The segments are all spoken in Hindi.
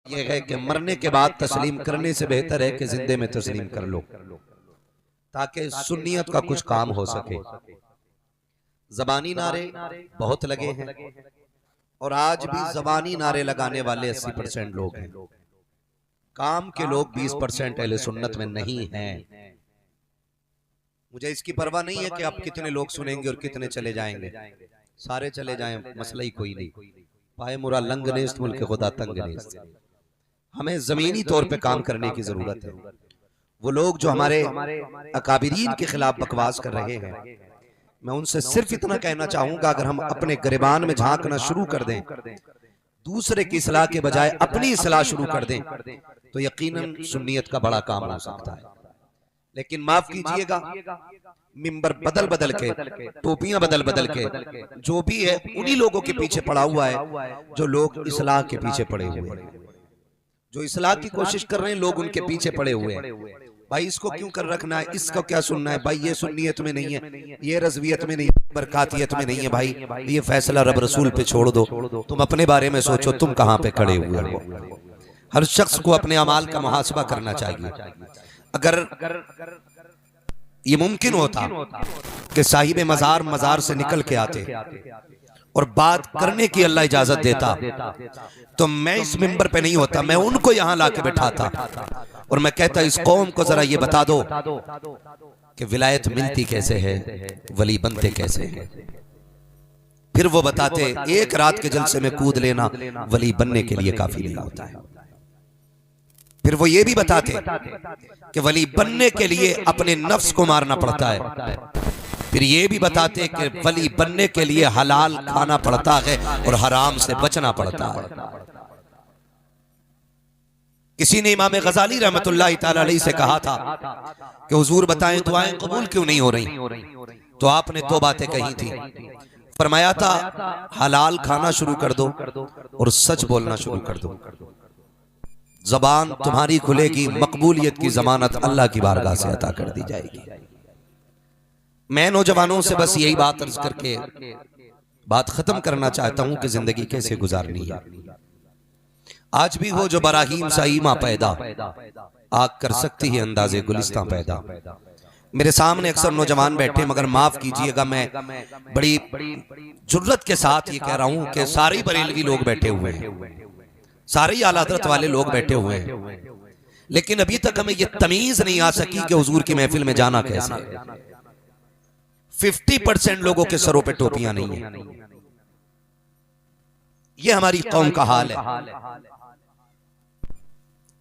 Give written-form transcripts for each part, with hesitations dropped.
यह है कि मरने के बाद तस्लीम करने से बेहतर है कि जिंदे में तस्लीम कर लो, ताकि सुन्नियत का कुछ काम हो सके। जबानी नारे बहुत लगे हैं और आज भी जबानी नारे लगाने वाले 80% लोग हैं। काम के लोग 20% अहले सुन्नत में नहीं हैं। मुझे इसकी परवाह नहीं है कि आप कितने लोग सुनेंगे और कितने चले जाएंगे। सारे चले जाएं, मसला ही कोई नहीं। पाए मुरा लंग नेस्त मुल्क खुदा तंग नेस्त। हमें जमीनी तौर पे काम करने की जरूरत है। वो लोग जो हमारे अकाबिरीन के खिलाफ बकवास कर रहे हैं, मैं उनसे सिर्फ इतना कहना चाहूंगा, अगर हम अपने गिरबान में झांकना शुरू कर दें, दूसरे की इस्लाह के बजाय अपनी इस्लाह शुरू कर दें, तो यकीनन सुन्नियत का बड़ा काम हो सकता है। लेकिन माफ कीजिएगा, मिंबर बदल बदल के, टोपियां बदल बदल के, जो भी है उन्हीं लोगों के पीछे पड़ा हुआ है जो लोग इस्लाह के पीछे पड़े हुए हैं। जो इस्लाह की कोशिश कर रहे हैं लोग उनके पीछे पड़े हुए हैं। भाई इसको क्यों कर रखना है, इसको क्या सुनना है भाई, ये सुन्नियत में नहीं है, ये रज़वियत में नहीं है, बरकातियत में नहीं है। भाई ये फैसला रब रसूल पे छोड़ दो, तुम अपने बारे में सोचो, तुम कहां पे खड़े हुए हो। हर शख्स को अपने अमाल का मुहासबा करना चाहिए। अगर ये मुमकिन होता कि साहिब मजार मजार से निकल के आते और बात करने की अल्लाह इजाजत देता, तो मैं इस मिंबर पे नहीं होता, मैं उनको यहां लाके बैठाता और मैं कहता इस कौम को जरा ये बता दो कि विलायत मिलती कैसे है, वली बनते कैसे हैं। फिर वो बताते एक रात के जलसे में कूद लेना वली बनने के लिए काफी नहीं होता है। फिर वो ये भी बताते कि वली बनने के लिए अपने नफ्स को मारना पड़ता है। फिर ये भी बताते कि वली बनने के लिए हलाल खाना पड़ता है और हराम से बचना पड़ता है। किसी ने इमाम गजाली रहमतुल्लाह तआला अलैहि से कहा था कि हुजूर बताएं दुआएं कबूल क्यों नहीं हो रही, तो आपने दो बातें कही थी। फरमाया था हलाल खाना शुरू कर दो और सच बोलना शुरू कर दो, जबान तुम्हारी खुलेगी, मकबूलियत की जमानत अल्लाह की बारगाह से अता कर दी जाएगी। मैं नौजवानों से बस यही बात अर्ज करके बात खत्म करना चाहता हूं कि जिंदगी कैसे गुजारनी है। आज भी हो जो बराहीम साईमा पैदा, आग कर सकती है अंदाजे गुलिस्तां पैदा। मेरे सामने अक्सर नौजवान बैठे, मगर माफ कीजिएगा मैं बड़ी जुर्रत के साथ ये कह रहा हूं कि सारे बरेलवी लोग बैठे हुए हैं, सारे आला हज़रत वाले लोग बैठे हुए हैं, लेकिन अभी तक हमें ये तमीज नहीं आ सकी कि हुजूर की महफिल में जाना कैसे है। 50% लोगों के सरों पे टोपियां नहीं है। ये हमारी कौम का हाल है।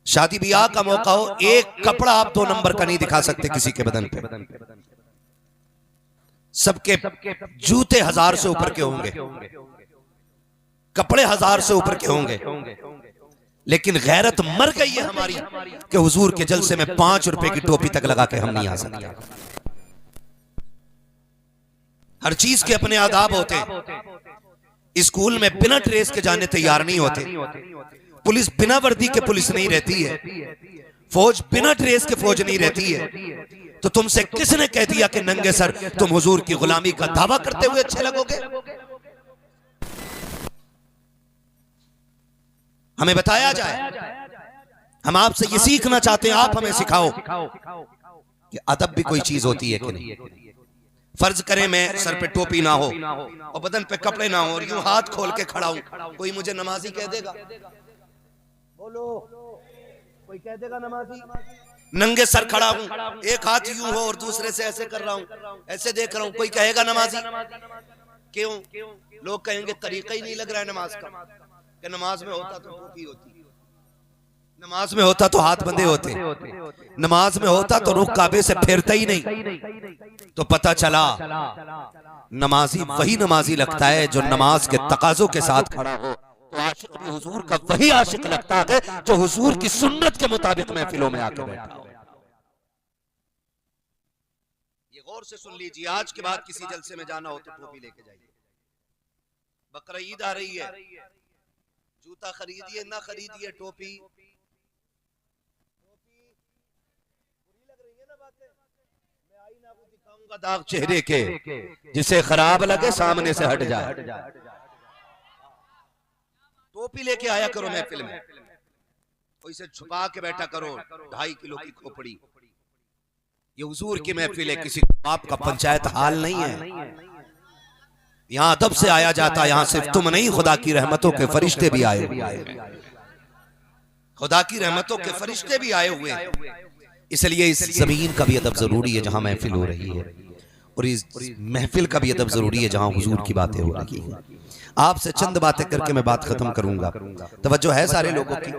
शादी ब्याह का मौका हो, एक कपड़ा आप 2 नंबर का नहीं दिखा सकते किसी के बदन पे। सबके जूते 1000 से ऊपर के होंगे, कपड़े 1000 से ऊपर के होंगे, लेकिन गैरत मर गई है हमारी कि हुजूर के जलसे में 5 रुपए की टोपी तक लगा के हम नहीं आ सकते। हर चीज के अपने आदाब होते हैं। स्कूल में बिना ड्रेस के जाने तैयार नहीं होते, पुलिस बिना वर्दी के पुलिस नहीं रहती है, फौज बिना ड्रेस के फौज नहीं रहती है। तो तुमसे किसने कह दिया कि नंगे सर तुम हुजूर की गुलामी का दावा करते हुए अच्छे लगोगे? हमें बताया जाए। हम आपसे ये सीखना चाहते हैं, आप हमें सिखाओ कि अदब भी कोई चीज होती है कि नहीं। फर्ज करें मैं सर पे टोपी ना हो और बदन पे कपड़े ना हो और यूं हाथ खोल के खड़ा हूं, कोई मुझे नमाजी कह देगा? बोलो, कोई कह देगा नमाजी? नंगे सर खड़ा हूं, एक हाथ यूं हो और दूसरे से ऐसे कर रहा हूं, ऐसे देख रहा हूं, कोई कहेगा नमाजी? क्यों? लोग कहेंगे तरीका ही नहीं लग रहा है नमाज का, कि नमाज में होता तो टोपी होती, नमाज में होता तो हाथ बंधे होते, नमाज में होता तो रुख काबे से फेरता ही नहीं। तो पता चला नमाजी वही नमाजी लगता है जो नमाज के तकाजों के साथ खड़ा हो। तो आशिक भी हुजूर का वही आशिक लगता है जो हुजूर की सुन्नत के मुताबिक महफिलों में आकर बैठा हो। ये गौर से सुन लीजिए, आज के बाद किसी जलसे में जाना हो तो टोपी लेके जाइए। बकरा ईद आ रही है, जूता खरीदिए ना खरीदिए, टोपी दिखाऊंगा दाग चेहरे के, जिसे खराब लगे सामने से हट जाए। टोपी लेके आया करो महफिल में। इसे छुपा के बैठा करो, 2.5 किलो की खोपड़ी। ये हुजूर की महफिल है, किसी बाप का पंचायत हाल नहीं है। यहाँ अदब से आया जाता, यहाँ सिर्फ तुम नहीं, खुदा की रहमतों के फरिश्ते भी आए हुए हैं, खुदा की रहमतों के फरिश्ते भी आए हुए हैं। इसलिए इस जमीन का भी अदब जरूरी है जहां महफिल हो रही है, और इस महफिल का भी अदब जरूरी है जहां हुजूर की बातें हो रही हैं। आपसे चंद बातें करके मैं बात खत्म करूंगा। तवज्जो है सारे लोगों की।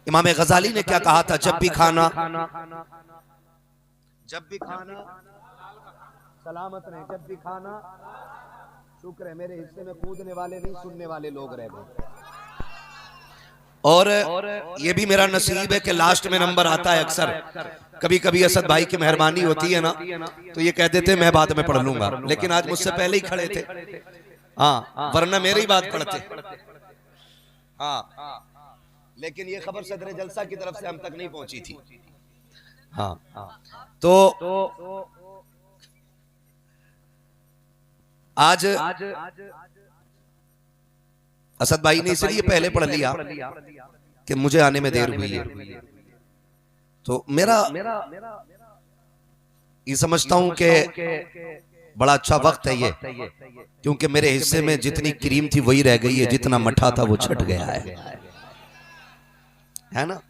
इमाम गजाली ने क्या कहा था, जब भी खाना सलामत रहे, जब भी खाना शुक्र है मेरे हिस्से में कूदने वाले नहीं सुनने वाले लोग रह गए। और ये भी मेरा नसीब है कि लास्ट में नंबर आता है अक्सर। कभी कभी असद भाई की मेहरबानी होती है ना, तो ये कह देते मैं बाद में पढ़ लूंगा, लेकिन आज मुझसे पहले ही खड़े थे। हाँ, वरना मेरी ही बात पढ़ते। हाँ, लेकिन ये खबर सदर जलसा की तरफ से हम तक नहीं पहुंची थी। हाँ, तो आज असद भाई ने इसलिए पहले पढ़ लिया कि मुझे आने में देर हुई है, तो मेरा ये समझता हूं कि बड़ा अच्छा वक्त है ये, क्योंकि मेरे हिस्से में जितनी क्रीम थी वही रह गई है, जितना मठा था वो छट गया है ना।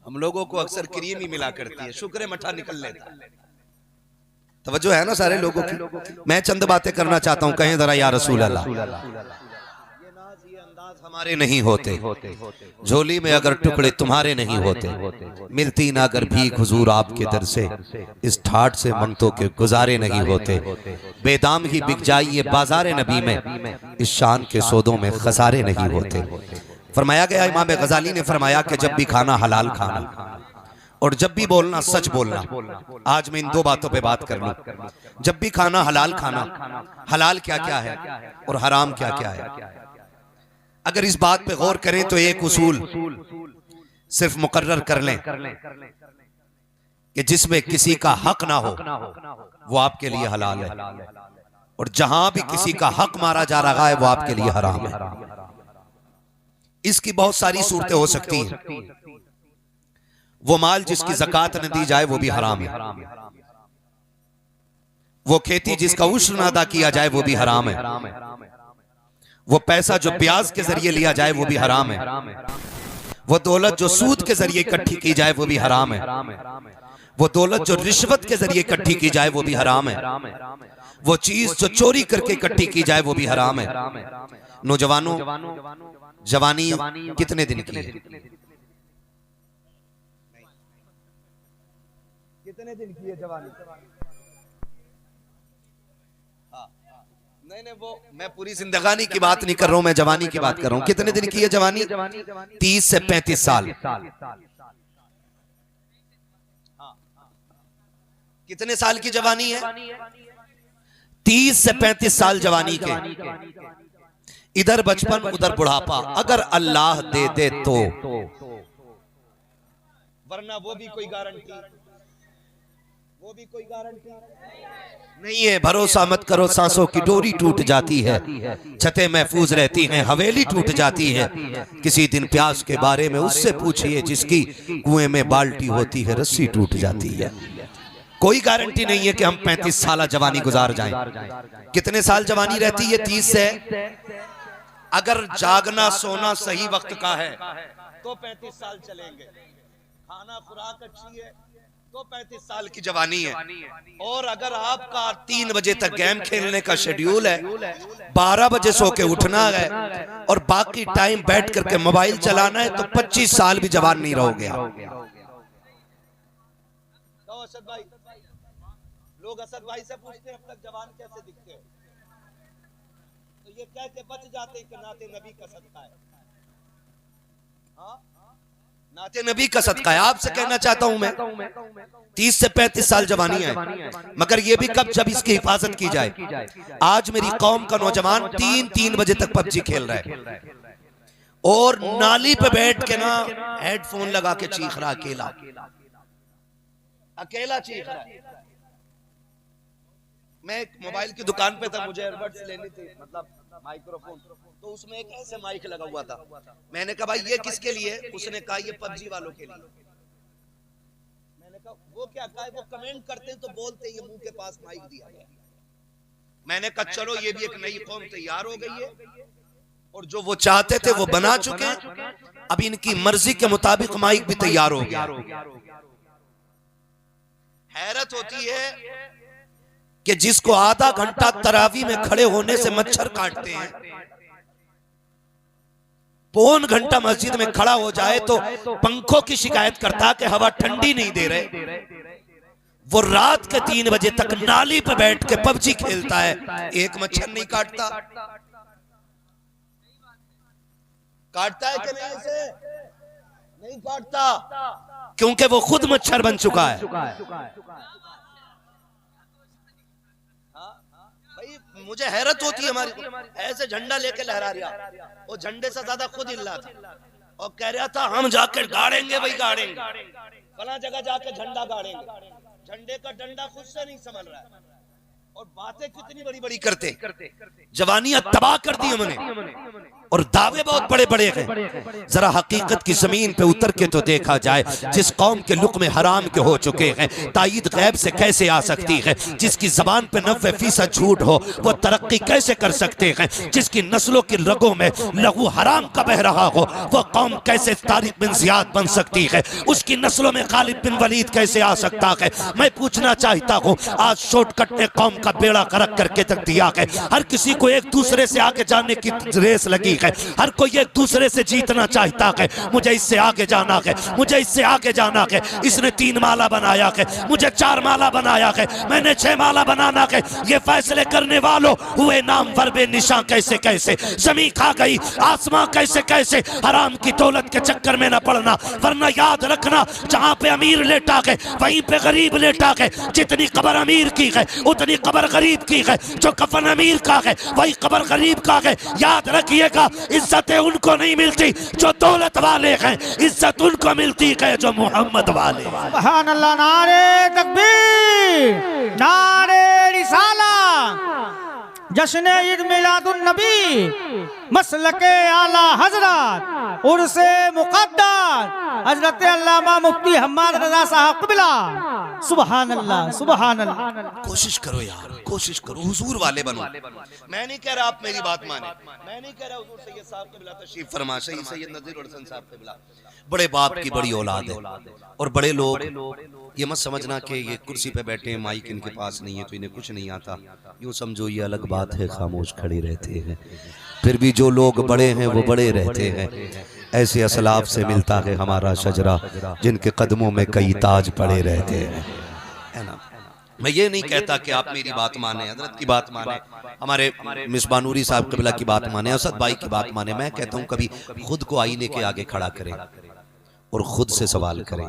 हम लोगों को अक्सर क्रीम ही मिला करती है, शुक्र है मठा निकल लेता। तवज्जो है ना सारे लोगों की। मैं चंद बातें करना चाहता हूं, कहें जरा या रसूल अल्लाह। ये नाज ये अंदाज हमारे नहीं होते, झोली में अगर टुकड़े तुम्हारे नहीं होते, मिलती ना अगर भीख हुजूर आपके दर से, इस ठाठ से मंगतों के गुजारे नहीं होते, बेदाम ही बिक जाए ये बाजारे नबी में, इस शान के सौदों में खसारे नहीं होते। फरमाया गया, इमाम गजाली ने फरमाया कि जब भी खाना हलाल खाना, और जब भी बोलना सच बोलना। आज मैं इन दो बातों पे बात कर लूं। जब भी खाना हलाल खाना, हलाल क्या क्या है और हराम क्या क्या है। अगर इस बात पे गौर करें तो एक उसूल सिर्फ मुकर्रर कर लें कि जिसमें किसी का हक ना हो वो आपके लिए हलाल है, और जहां भी किसी का हक मारा जा रहा है वो आपके लिए हराम है। इसकी बहुत सारी सूरतें हो सकती हैं। वो माल जिसकी ज़कात न दी जाए वो भी हराम है, वो खेती जिसका उश्र न अदा किया जाए वो भी हराम है, वो पैसा जो ब्याज के जरिए लिया जाए वो भी हराम है, वो दौलत जो सूद के जरिए इकट्ठी की जाए वो भी हराम है, वो दौलत जो रिश्वत के जरिए इकट्ठी की जाए वो भी हराम है, वो चीज जो चोरी करके इकट्ठी की जाए वो भी हराम है। नौजवानों, जवानी कितने दिन की है? कितने दिन की है जवानी? नहीं, वो मैं पूरी जिंदगानी की बात नहीं कर रहा हूं, मैं जवानी की बात कर रहा हूं। कितने दिन की है जवानी? 30 से 35 साल। कितने साल की जवानी है? 30 से 35 साल जवानी के। इधर बचपन उधर बुढ़ापा, अगर अल्लाह दे दे तो, वरना वो भी कोई गारंटी नहीं है। भरोसा मत करो, सांसों की डोरी टूट जाती है, छतें महफूज रहती हैं, हवेली टूट जाती है। किसी दिन प्यास के बारे में उससे पूछिए जिसकी कुएं में बाल्टी होती है, रस्सी टूट जाती है। कोई गारंटी नहीं है कि हम 35 साल जवानी गुजार जाएं। कितने साल जवानी रहती है? 30 से। अगर जागना सोना सही वक्त का है तो 35 साल चलेंगे, खाना खुराक अच्छी है तो 35 साल की जवानी है। और अगर आपका 3 बजे तक गेम खेलने का शेड्यूल है, 12 बजे सो के उठना है और बाकी टाइम बैठ करके मोबाइल चलाना है, तो 25 साल भी जवान नहीं रहोगे आप। तो असद भाई, लोग असद भाई से पूछते हैं अब तक जवान कैसे दिखते हो, तो ये कह के बच जाते हैं कि नाते नबी का सदका है। हाँ, नाते नबी का सदका है। आपसे कहना चाहता हूं मैं, 30 से 35 साल जवानी है, मगर ये भी कब, जब इसकी हिफाजत की जाए। आज मेरी कौम का नौजवान 3-3 बजे तक पबजी खेल रहा है और नाली पे बैठ के ना हेडफोन लगा के चीख रहा, अकेला चीख रहा है। मैं एक मोबाइल की दुकान पे था, मुझे एयरबड्स लेनी थी, मतलब माइक्रोफोन, तो उसमें एक ऐसे माइक लगा हुआ था। मैंने कहा भाई ये किसके लिए? उसने कहा ये पबजी वालों के लिए। मैंने कहा वो क्या कहा? वो कमेंट करते हैं तो बोलते ये मुंह के पास माइक दिया गया। मैंने कहा चलो ये भी एक नई कौम तैयार हो गई है, और जो वो चाहते थे वो बना चुके हैं। अब इनकी मर्जी के मुताबिक माइक भी तैयार हो गया। हैरत होती है कि जिसको आधा घंटा तरावी में खड़े होने से मच्छर काटते हैं, पौन घंटा मस्जिद में खड़ा हो जाए तो पंखों की शिकायत करता कि हवा ठंडी नहीं दे रहे। वो रात के 3 बजे तक नाली पे बैठ के पबजी खेलता है, एक मच्छर नहीं काटता। काटता है कि नहीं? ऐसे नहीं काटता, क्योंकि वो खुद मच्छर बन चुका है। भाई मुझे हैरत होती है, हमारी ऐसे झंडा लेके लहरा रहा, वो झंडे से ज्यादा खुद हिल रहा था और कह रहा था हम जाकर गाड़ेंगे, भाई गाड़ेंगे, फला जगह जाके झंडा गाड़ेंगे। झंडे का डंडा खुद से नहीं संभल रहा है, और बातें कितनी बड़ी बड़ी करते, जवानियां तबाह कर दी हमने, और दावे बहुत बड़े बड़े हैं। जरा हकीकत की जमीन पे उतर के तो देखा जाए, जिस कौम के लुक़्मे हराम के हो चुके हैं, ताईद गैब से कैसे आ सकती है? जिसकी जबान पे 90% झूठ हो, वो तरक्की कैसे कर सकते हैं? जिसकी नस्लों की रगों में लहू हराम का बह रहा हो, वो कौम कैसे तारिक बिन जियाद बन सकती है? उसकी नस्लों में खालिद बिन वलीद कैसे आ सकता है? मैं पूछना चाहता हूँ, आज शॉर्टकट ने कौम का बेड़ा गर्क करके तक दिया है। हर किसी को एक दूसरे से आगे जाने की रेस लगी है, हर कोई एक दूसरे से जीतना चाहता है। मुझे इससे आगे जाना है, मुझे इससे आगे जाना है। इसने 3 माला बनाया है, मुझे 4 माला बनाया है, मैंने 6 माला बनाना है। ये फैसले करने वालों हुए नाम वर्बे निशां कैसे कैसे, जमीन खा गई आसमां कैसे कैसे। हराम की दौलत के चक्कर में न पड़ना, वरना याद रखना जहां पे अमीर लेटा है वहीं पे गरीब लेटा है। जितनी कब्र अमीर की है उतनी कब्र गरीब की है, जो कफन अमीर का है वही कब्र गरीब का है। याद रखिएगा, इज्जतें उनको नहीं मिलती जो दौलत वाले हैं, इज्जत उनको मिलती है जो मोहम्मद वाले। सुभान अल्लाह, नारे तकबीर, नारे रिसाला, जश्न ईद मिलादुन नबी, मसलके आला हजरत, उर्से मुक़द्दर हजरत अल्लामा मुफ्ती हम्माद रज़ा साहब क़िबला। सुभान अल्लाह, सुभान अल्लाह। कोशिश करो यार, कोशिश करो, हुजूर वाले बनो। मैं नहीं कह रहा आप मेरी बात माने, मैं नहीं कह रहा हुजूर सैयद साहब क़िबला तशरीफ फरमा, शहीद सैयद नज़ीर हसन साहब क़िबला बड़े बाप की बड़ी औलाद है, और बड़े लोग ये मत समझना कि ये कुर्सी पे बैठे हैं, माइक इनके पास नहीं है तो इन्हें कुछ नहीं आता। यूँ समझो ये अलग बात है, खामोश खड़े रहते हैं। फिर भी जो लोग बड़े हैं वो बड़े रहते हैं। ऐसे असलाफ से मिलता है हमारा शजरा, जिनके कदमों में कई ताज पड़े रहते हैं, है ना। मैं ये नहीं कहता कि आप मेरी बात माने, हजरत की बात माने, हमारे मिसबा नूरी साहब क़िबला की बात माने, असद भाई की बात माने। मैं कहता हूँ कभी खुद को आईने के आगे खड़ा करें और खुद से सवाल करें,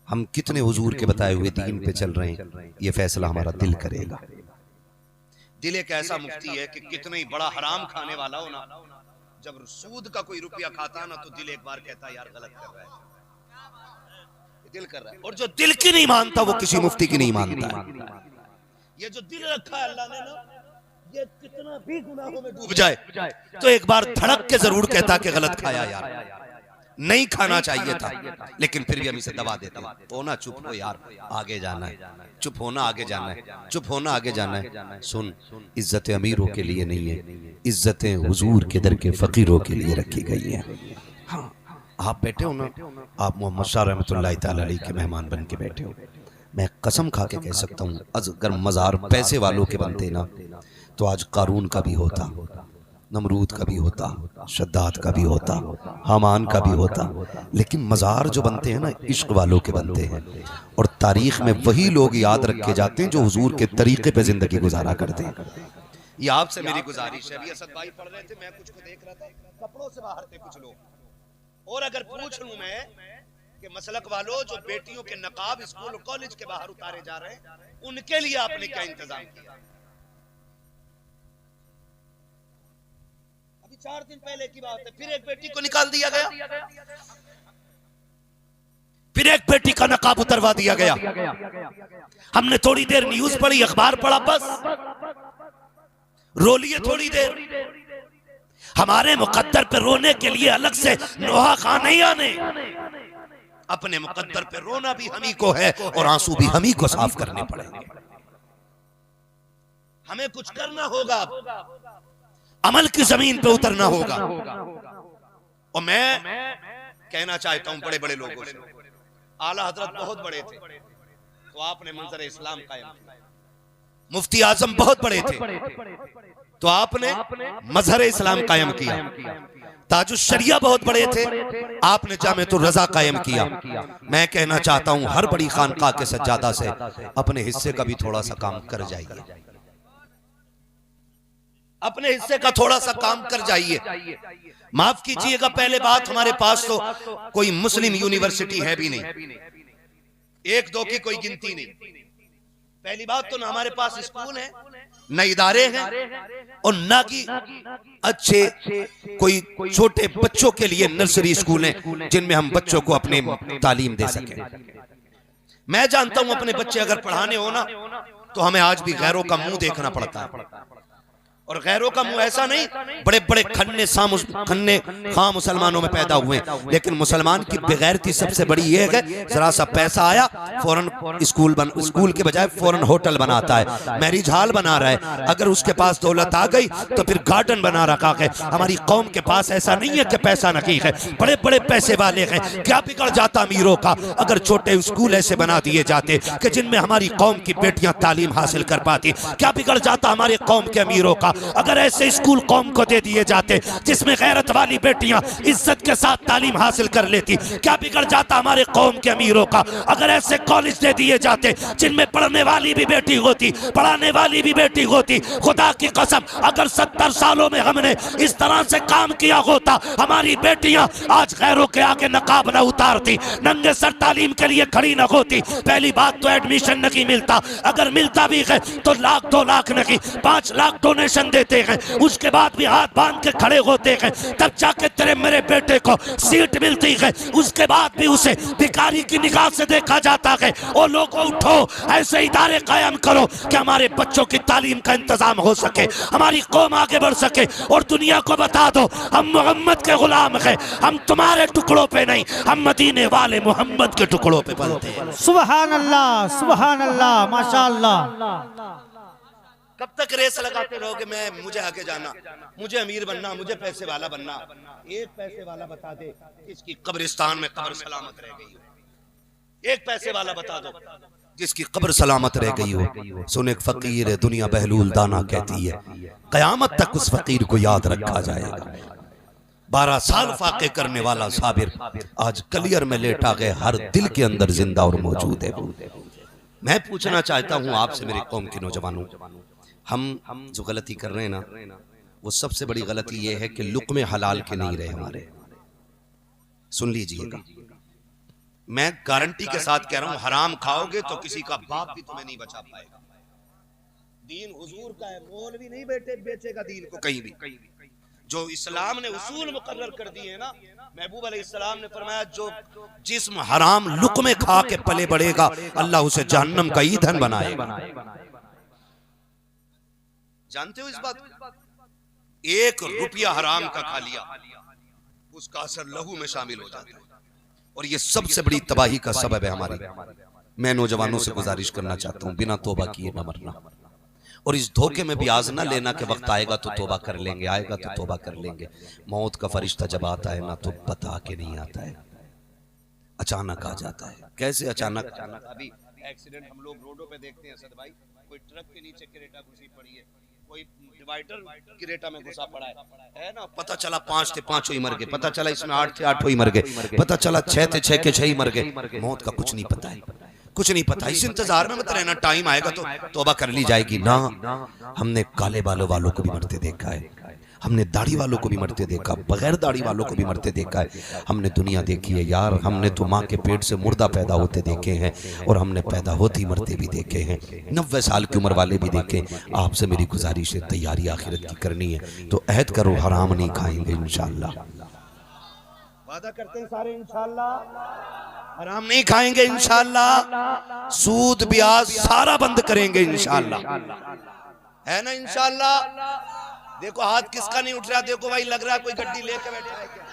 हम कितने हुजूर के बताए हुए दीन पे चल रहे हैं। ये फैसला हमारा दिल करेगा। दिल एक ऐसा मुफ्ती है कि कितना ही बड़ा हराम खाने वाला हो ना, जब सूद का कोई रुपया खाता ना तो दिल एक बार कहता है यार गलत कर रहा है, दिल कर रहा है। और जो दिल की नहीं मानता वो किसी मुफ्ती की नहीं मानता है। ये जो दिल रखा है अल्लाह ने ना, ये कितना भी गुनाहों में डूब जाए तो एक बार धड़क के जरूर कहता कि गलत खाया यार, नहीं खाना चाहिए था, लेकिन फिर भी हम इसे दबा देते हैं। हो ना, चुप हो यार, आगे जाना है, चुप होना, आगे जाना है, चुप होना, आगे जाना है। सुन, इज्जतें अमीरों के लिए नहीं है, इज्जतें हुजूर के दर के फकीरों के लिए रखी गई हैं। हाँ, आप बैठे हो ना, आप मोहम्मद शाह रहमतुल्लाह तआला अलैह के मेहमान बन के बैठे हो। मैं कसम खा के कह सकता हूँ, अगर मज़ार पैसे वालों के बनते ना तो आज कारून का भी होता, नमरूद का भी होता, शद्दाद का भी होता, हामान का भी होता। लेकिन मज़ार जो बनते हैं ना, इश्क वालों के बनते हैं, और तारीख में वही लोग याद रखे जाते हैं जो हुजूर के तरीके पे जिंदगी गुजारा करते हैं। ये आपसे मेरी गुजारिश है। अभी असद भाई पढ़ रहे थे, मैं कुछ को देख रहा था, कपड़ों से बाहर थे कुछ लोग। और अगर पूछ लूं मैं कि मसलक वालों जो बेटियों के नकाब स्कूल कॉलेज के बाहर उतारे जा रहे हैं, उनके लिए आपने क्या इंतजाम किया? 4 दिन पहले की बात है, फिर एक बेटी को निकाल दिया गया, फिर एक बेटी का नकाब उतरवा दिया गया। हमने थोड़ी देर न्यूज पढ़ी, अखबार पढ़ा, बस रो लिए थोड़ी देर। हमारे मुकद्दर पे रोने के लिए अलग से नोहा खां नहीं आने। अपने मुकद्दर पे रोना भी हम ही को है और आंसू भी हम ही को साफ करने पड़ेंगे। हमें कुछ करना होगा, अमल की जमीन पे उतरना होगा। और मैं कहना चाहता हूं बड़े बड़े लोगों से, आला हजरत बहुत बड़े थे तो आपने मंजर इस्लाम कायम किया। मुफ्ती आजम बहुत बड़े थे तो आपने मजहर इस्लाम कायम किया। ताजुश शरिया बहुत बड़े थे, आपने जामेतुर रजा कायम किया। मैं कहना चाहता हूं हर बड़ी खानकाह के सज्जादा से अपने हिस्से का भी थोड़ा सा काम कर जाइए, अपने हिस्से का थोड़ा सा काम कर जाइए। माफ कीजिएगा, पहले बात हमारे पास तो कोई मुस्लिम यूनिवर्सिटी है भी नहीं, एक दो की कोई गिनती नहीं। पहली बात तो ना हमारे पास स्कूल है, न इदारे हैं, और ना कि अच्छे कोई छोटे बच्चों के लिए नर्सरी स्कूल हैं जिनमें हम बच्चों को अपने तालीम दे सकें। मैं जानता हूं अपने बच्चे अगर पढ़ाने हो ना तो हमें आज भी गैरों का मुंह देखना पड़ता है। और गैरों का मुंह ऐसा नहीं, बड़े बड़े खन्ने खां मुसलमानों में पैदा हुए, लेकिन मुसलमान की बेगैरती सबसे बड़ी ये है, जरा सा पैसा आया फौरन स्कूल के बजाय फौरन होटल बनाता है, मैरिज हॉल बना रहा है। अगर उसके पास दौलत आ गई तो फिर गार्डन बना रखा है। हमारी कौम के पास ऐसा नहीं है कि पैसा नहीं है, बड़े बड़े पैसे वाले हैं। क्या बिगड़ जाता अमीरों का अगर छोटे स्कूल ऐसे बना दिए जाते कि जिनमें हमारी कौम की बेटियां तालीम हासिल कर पाती। क्या बिगड़ जाता हमारे कौम के अमीरों का अगर ऐसे स्कूल कौम को दे दिए जाते जिसमें गैरत वाली बेटियां इज्जत के साथ तालीम हासिल कर लेती। क्या बिगड़ जाता हमारे कौम के अमीरों का अगर ऐसे कॉलेज दे दिए जाते जिनमें पढ़ने वाली भी बेटी होती, पढ़ाने वाली भी बेटी होती। खुदा की कसम, अगर 70 सालों में हमने इस तरह से काम किया होता, हमारी बेटियां आज गैरों के आगे नकाब न उतारती, नंगे सर तालीम के लिए खड़ी न होती। पहली बात तो एडमिशन नहीं मिलता, अगर मिलता भी है तो लाख 2 लाख नहीं 5 लाख डोनेशन देते हैं, उसके बाद भी हाथ बांध के खड़े होते हैं, तब जाके तेरे मेरे बेटे को सीट मिलती है। उसके बाद भी उसे भिखारी की निगाह से देखा जाता है। और लोगों उठो, ऐसे इदारे कायम करो कि हमारे बच्चों की तालीम का इंतजाम हो सके, हमारी कौम आगे बढ़ सके। और दुनिया को बता दो हम मोहम्मद के गुलाम हैं, हम तुम्हारे टुकड़ों पे नहीं, हम मदीने वाले मोहम्मद के टुकड़ों पे पलते हैं। सुभान अल्लाह, माशाअल्लाह। कब तक रेस लगाते रहोगे? मुझे आगे जाना, मुझे अमीर बनना, मुझे पैसे वाला बनना। एक पैसे वाला बता दे इसकी कब्रिस्तान में कब्र सलामत रह गई हो। एक पैसे वाला बता दो जिसकी कब्र सलामत रह गई हो। सुन एक फकीर है, दुनिया बहलूल दाना कहती है, कयामत तक उस फकीर को याद रखा जाएगा। 12 साल फाके करने वाला साबिर आज कलियर में लेटा गए, हर दिल के अंदर जिंदा और मौजूद है। मैं पूछना चाहता हूं आपसे, मेरी कौम के नौजवानों, हम जो गलती कर रहे हैं ना, वो सबसे बड़ी गलती ये है कि लुक़्मे हलाल के नहीं रहे हमारे। सुन लीजिएगा, मैं गारंटी के साथ कह रहा हूं, हराम खाओगे तो किसी का बाप भी तुम्हें नहीं बचा पाएगा। दीन हुजूर का है, मौलवी नहीं बेचेगा दीन को कहीं भी। जो इस्लाम ने उसूल मुकर्रर कर दिए ना, महबूब अलैहिस्सलाम ने फरमाया जो जिस्म हराम लुक़्मे खा के पले बढ़ेगा, अल्लाह उसे जहन्नम का ईंधन बनाएगा। जानते हो इस बात? 1 रुपया हराम का खा लिया, उसका असर लहू में शामिल हो जाता है, और ये सबसे बड़ी तबाही का सबब है हमारी। मैं नौजवानों से गुजारिश करना चाहता हूं, बिना तौबा किए न मरना, और इस धोखे में भी आज ना लेना कि वक्त आएगा तो तौबा कर लेंगे, आएगा तो तौबा कर लेंगे। मौत का फरिश्ता जब आता है ना तो बता के नहीं आता है, अचानक आ जाता है। कैसे अचानक? अभी एक्सीडेंट हम लोग रोडों पे देखते हैं सद भाई, कोई ट्रक के नीचे क्रेटा घुसी पड़ी है, कोई डिवाइडर क्रेटा में घुसा पड़ा है ना, पता चला 5 थे 5 ही मर गए, पता चला इसमें 8 थे 8 ही मर गए, पता चला 6 थे 6 के 6 ही मर गए। मौत का कुछ नहीं पता है, कुछ नहीं पता। इस इंतजार में मत रहना, टाइम आएगा तो तौबा कर ली जाएगी ना। हमने काले बालों वालों को भी मरते देखा है, हमने दाढ़ी वालों को भी मरते देखा, बगैर दाढ़ी वालों को भी मरते देखा है। हमने दुनिया देखी है यार, हमने तो माँ के पेट से मुर्दा पैदा होते देखे हैं, और हमने पैदा होते ही मरते भी देखे हैं, 90 साल की उम्र वाले भी देखे। आपसे मेरी गुजारिश है, तैयारी आखिरत की करनी है तो अहद करो, हराम नहीं खाएंगे इंशाअल्लाह। वादा करते हैं सारे इंशाअल्लाह, हराम नहीं खाएंगे इंशाअल्लाह, सूद ब्याज सारा बंद करेंगे इंशाअल्लाह। है ना इंशाअल्लाह। देखो हाथ किसका नहीं उठ रहा, देखो भाई लग रहा है कोई गड्डी लेके बैठा है क्या।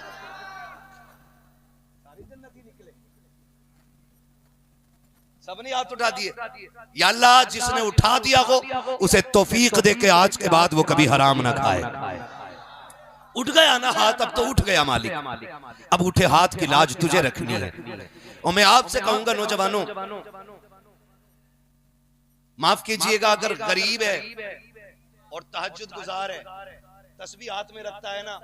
सबने हाथ उठा दिए। या अल्लाह जिसने उठा दिया हो उसे तौफीक दे के आज के बाद वो कभी हराम ना खाए। उठ गया ना हाथ, अब तो उठ गया मालिक, अब उठे हाथ की लाज तुझे रखनी है। और मैं आपसे कहूंगा नौजवानों, माफ कीजिएगा अगर गरीब है और तहज्जुद गुजार है, तस्बीह हाथ में रखता है ना,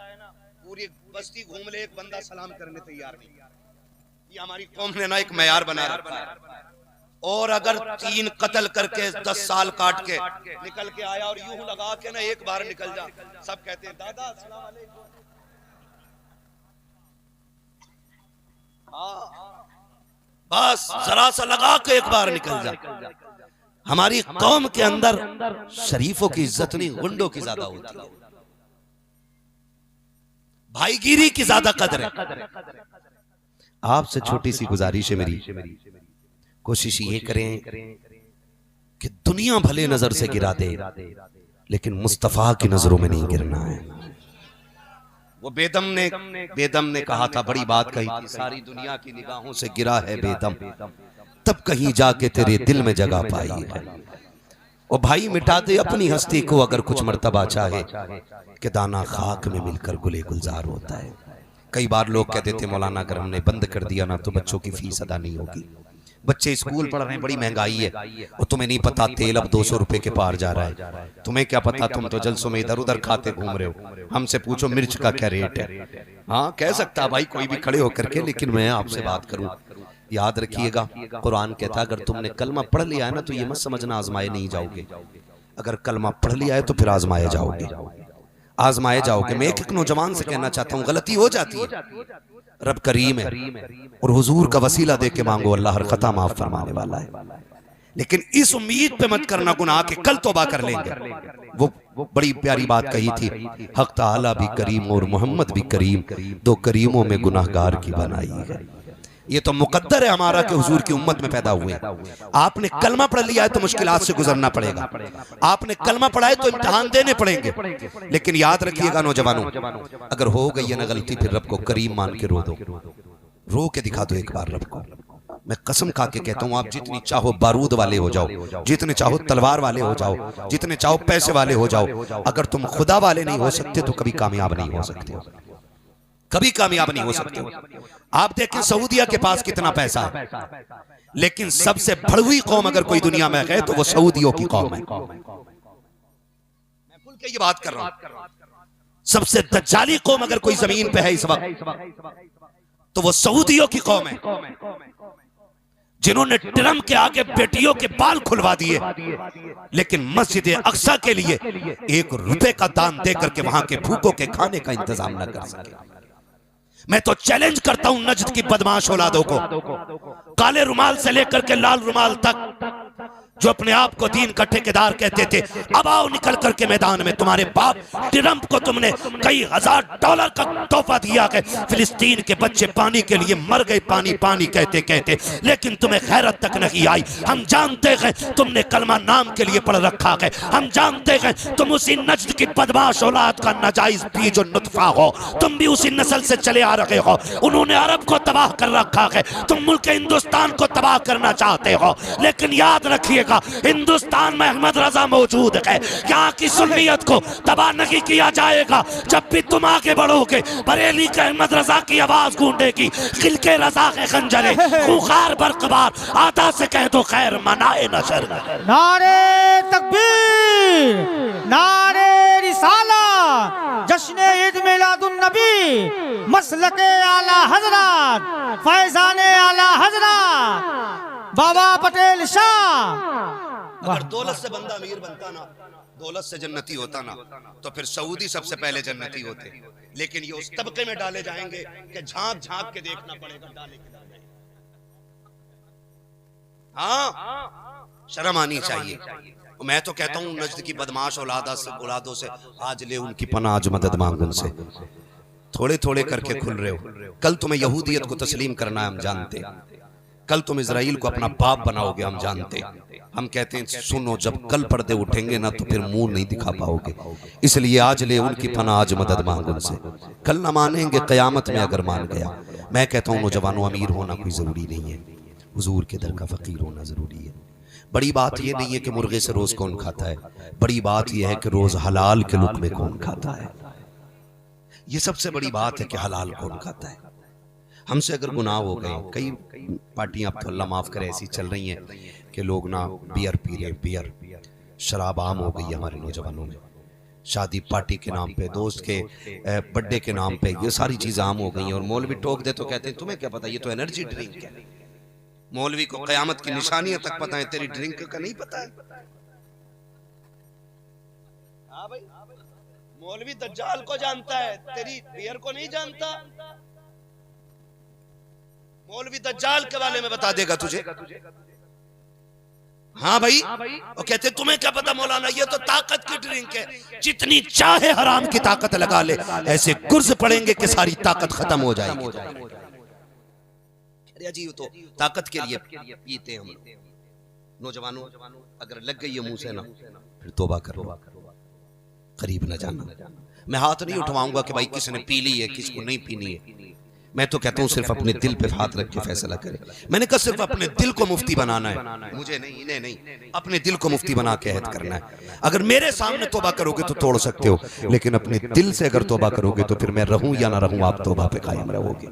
पूरी बस्ती घूम ले एक बंदा सलाम करने तैयार नहीं। ये हमारी कौम ने ना एक मयार बना रखा है। और अगर 3 कत्ल करके 10 साल काट के निकल के आया और यूं लगा के ना एक बार निकल जा, सब कहते हैं दादा अस्सलाम वालेकुम। हाँ बस जरा सा लगा के एक बार निकल जा। हमारी कौम के अंदर शरीफों की इज्जत नहीं, गुंडों की ज्यादा होती है, भाईगिरी की ज्यादा कदर है। आपसे छोटी सी गुजारिश है मेरी, कोशिश ये करें कि दुनिया भले नजर से गिरा दे लेकिन मुस्तफा की नजरों में नहीं गिरना है। वो बेदम ने कहा था, बड़ी बात कही थी, सारी दुनिया की निगाहों से गिरा है बेदम, तब कहीं जाके तेरे दिल में जगह पाई है। और भाई मिटा दे अपनी हस्ती को अगर कुछ मर्तबा चाहे कि दाना खाक में मिलकर गुले गुलजार होता है। कई बार लोग कहते थे मौलाना अगर हमने बंद कर दिया ना तो बच्चों की फीस अदा नहीं होगी। बच्चे स्कूल पढ़ रहे हैं, बड़ी महंगाई है, और तुम्हें नहीं पता तेल अब 200 रुपए के पार जा रहा है। तुम्हें क्या पता, तुम तो जलसों में इधर उधर खाते घूम रहे हो। हमसे पूछो मिर्च का क्या रेट है। हाँ कह सकता भाई कोई भी खड़े होकर के, लेकिन मैं आपसे बात करूं, याद रखिएगा कुरान कहता अगर तुमने कलमा पढ़ लिया है ना तो ये मत समझना आजमाए नहीं जाओगे। अगर कलमा पढ़ लिया है तो फिर आजमाए जाओगे, आजमाए जाओगे। मैं एक नौजवान से कहना चाहता हूँ, गलती हो जाती है, रब करीम है और हुजूर का वसीला दे के मांगो, अल्लाह हर खता माफ फरमाने वाला है। लेकिन इस उम्मीद पे मत करना गुनाह के कल तौबा कर लेंगे। वो बड़ी प्यारी बात कही थी, हक ताला भी करीम और मोहम्मद भी करीम, 2 करीमों में गुनाहगार की बनाई है। ये तो मुकद्दर है हमारा कि हुजूर की उम्मत में पैदा हुए। आपने कलमा पढ़ लिया है तो मुश्किलात से गुजरना पड़ेगा, आपने कलमा पढ़ा है तो इम्तिहान देने पड़ेंगे। लेकिन याद रखिएगा नौजवानों, अगर हो गई है ना गलती फिर रब को करीम मान के रो दो, रो के दिखा दो एक बार रब को। मैं कसम खा के कहता हूं, आप जितनी चाहो बारूद वाले हो जाओ, जितने चाहो तलवार वाले हो जाओ, जितने चाहो पैसे वाले हो जाओ, अगर तुम खुदा वाले नहीं हो सकते तो कभी कामयाब नहीं हो सकते, कभी कामयाब नहीं हो सकते। आप देखें सऊदिया के पास कितना पैसा है, लेकिन सबसे भड़वी कौम अगर कोई दुनिया में है तो वो सऊदियों की कौम है। मैं खुल के ये बात कर रहा हूं, सबसे दज्जाली कौम अगर कोई जमीन पे है इस वक्त तो वो सऊदियों की कौम है, जिन्होंने ट्रम्प के आगे बेटियों के बाल खुलवा दिए, लेकिन मस्जिद अक्सा के लिए 1 रुपए का दान देकर के वहां के भूखों के खाने का इंतजाम न कर सके। मैं तो चैलेंज करता हूं नजद की बदमाश औलादों को, काले रुमाल से लेकर के लाल रुमाल तक, जो अपने आप को दीन का ठेकेदार कहते थे, अब आओ निकल करके मैदान में। तुम्हारे बाप ट्रम्प को तुमने कई $1000 का तोहफा दिया है, फिलिस्तीन के बच्चे पानी के लिए मर गए, पानी पानी कहते कहते, लेकिन तुम्हें खैरत तक नहीं आई। हम जानते हैं तुमने कलमा नाम के लिए पढ़ रखा है, हम जानते हैं तुम उसी नज्द की बदमाश औलाद का नाजायज बीज और नुतफा हो, तुम भी उसी नस्ल से चले आ रहे हो। उन्होंने अरब को तबाह कर रखा है, तुम मुल्क हिंदुस्तान को तबाह करना चाहते हो। लेकिन याद रखिए हिंदुस्तान में अहमद रजा मौजूद है, यहाँ की सुन्नियत को तबाह नहीं किया जाएगा। जब भी तुम आगे बढ़ोगे बरेली के अहमद रजा की आवाज गूंजेगी, खिलके रजा के खंजरे खूंखार बरकबार, आदा से कह दो खैर मनाए नशर। नारे तकबीर, नारे रिसाला, जश्न ईद मिलादुन नबी, मसलके आला हजरत, फैजाने आला हजरत बाबा पटेल शाह। अगर दौलत से बंदा अमीर बनता ना, दौलत से जन्नती होता ना, तो फिर सऊदी सबसे पहले जन्नती होते। लेकिन ये उस तबके में डाले जाएंगे कि झांक झांक के देखना पड़ेगा डाले के डाले। हाँ शर्म आनी चाहिए। मैं तो कहता हूँ नज्द की बदमाश औलादों से आज ले उनकी पनाह, आज मदद मांग उनसे। थोड़े थोड़े करके खुल रहे हो, कल तुम्हें यहूदियत को तस्लीम करना है हम जानते, कल तुम इजराइल को अपना बाप बनाओगे हम जानते। हम कहते हैं सुनो, जब कल पर्दे उठेंगे ना तो फिर मुंह नहीं दिखा पाओगे, इसलिए आज ले उनकी पनाह, आज मदद मांग उनसे। कल ना मानेंगे, क़यामत में अगर मान गया। मैं कहता हूँ नौजवानों, अमीर होना कोई ज़रूरी नहीं है, हुजूर के दर का फ़कीर होना ज़रूरी है। बड़ी बात यह नहीं है कि मुर्गे से रोज़ कौन खाता है, बड़ी बात यह है कि रोज़ हलाल के लुक़मे कौन खाता है। ये सबसे बड़ी बात है कि हलाल कौन खाता है। हमसे अगर गुनाह हो गए, कई पार्टियां अब तो अल्लाह माफ़ करे ऐसी चल रही हैं कि लोग ना बियर पी रहे, बियर शराब आम हो गई है हमारे नौजवानों में। शादी पार्टी के नाम पे, दोस्त के बर्थडे के नाम पे ये सारी चीज़ें आम हो गई हैं। और मौलवी टोक दे तो कहते हैं तुम्हें क्या पता, ये तो एनर्जी ड्रिंक है। मौलवी को क़यामत की निशानियां तक पता है, तेरी ड्रिंक का नहीं पता है। हाँ भाई, मौलवी दज्जाल को जानता है, तेरी बियर को नहीं जानता। मौलवी दज्जाल के बारे में बता देगा तुझे। हाँ भाई, वो कहते तुम्हें क्या पता मौलाना, ये तो ताकत की ड्रिंक है, जितनी चाहे हराम की ताकत लगा ले, ऐसे गुर्ज पड़ेंगे कि सारी ताकत खत्म हो जाएगी। अरे जी, तो ताकत के लिए पीते हैं हम नौजवानों। अगर लग गई है मुंह से ना, फिर तौबा करो, करीब न जाना। मैं हाथ नहीं उठवाऊंगा कि भाई किसने पी ली है, किसको नहीं पीनी है। मैं तो कहता हूँ सिर्फ अपने दिल पे हाथ रख के फैसला करे। मैंने कहा सिर्फ अपने दिल को मुफ्ती बनाना है, मुझे नहीं, इन्हें नहीं, अपने दिल को मुफ्ती बना के अहद करना है। अगर मेरे सामने तौबा करोगे तो तोड़ सकते हो, लेकिन अपने दिल से अगर तौबा करोगे तो फिर मैं रहूं या ना रहूं, आप तौबा पे कायम रहोगे।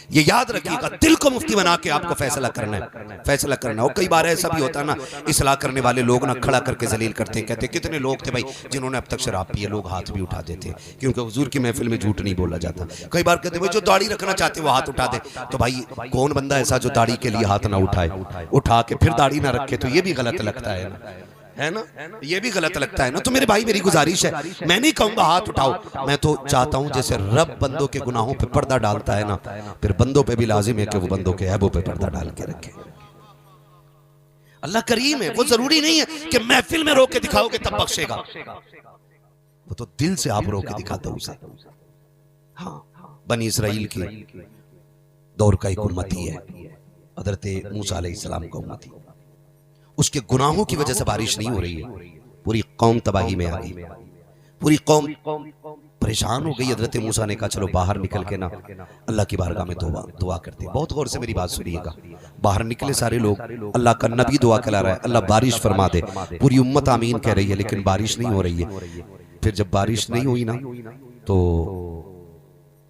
ये याद रखिएगा, दिल को मुफ्ती बना के आपको फैसला करना है, फैसला करना है। और कई बार ऐसा भी होता है ना, इस्लाह करने वाले लोग ना खड़ा करके जलील करते हैं, कहते हैं कितने लोग थे भाई जिन्होंने अब तक शराब पी है, लोग हाथ भी उठा देते हैं, क्योंकि हुजूर की महफिल में झूठ नहीं बोला जाता। कई बार कहते हैं भाई जो दाढ़ी रखना चाहते हैं वो हाथ उठा दे, तो भाई कौन बंदा ऐसा जो दाढ़ी के लिए हाथ ना उठाए, उठा के फिर दाढ़ी ना रखे, तो ये भी गलत लगता है ना, ये भी गलत लगता है ना। तो मेरे भाई मेरी गुजारिश है, मैं नहीं कहूंगा हाथ उठाओ, मैं तो चाहता हूं जैसे रब बंदों के गुनाहों पे पर्दा डालता है ना, फिर बंदों पे भी लाजिम है कि वो बंदों के ऐबों पे पर्दा डाल के रखे। अल्लाह करीम है, वो जरूरी नहीं है कि महफिल में रो के दिखाओगे तब बख्शेगा, वो तो दिल से आप रो के दिखाते हो उसे। हाँ, बनी इसराइल के दौर का एक उम्मती है, हज़रत मूसा अलैहिस्सलाम का उम्मती। उसके गुनाहों की वजह से बारिश नहीं हो रही है, पूरी कौम तबाही में आ गई, पूरी कौम परेशान हो गई। हज़रत मूसा ने कहा चलो बाहर निकल के ना अल्लाह की बारगाह में दुआ करते हैं। बहुत गौर से मेरी बात सुनिएगा। बाहर निकले सारे लोग, अल्लाह का नबी दुआ करा रहा है, अल्लाह बारिश फरमा दे। पूरी उम्मत आमीन कह रही है, लेकिन बारिश नहीं हो रही है। फिर जब बारिश नहीं हुई ना तो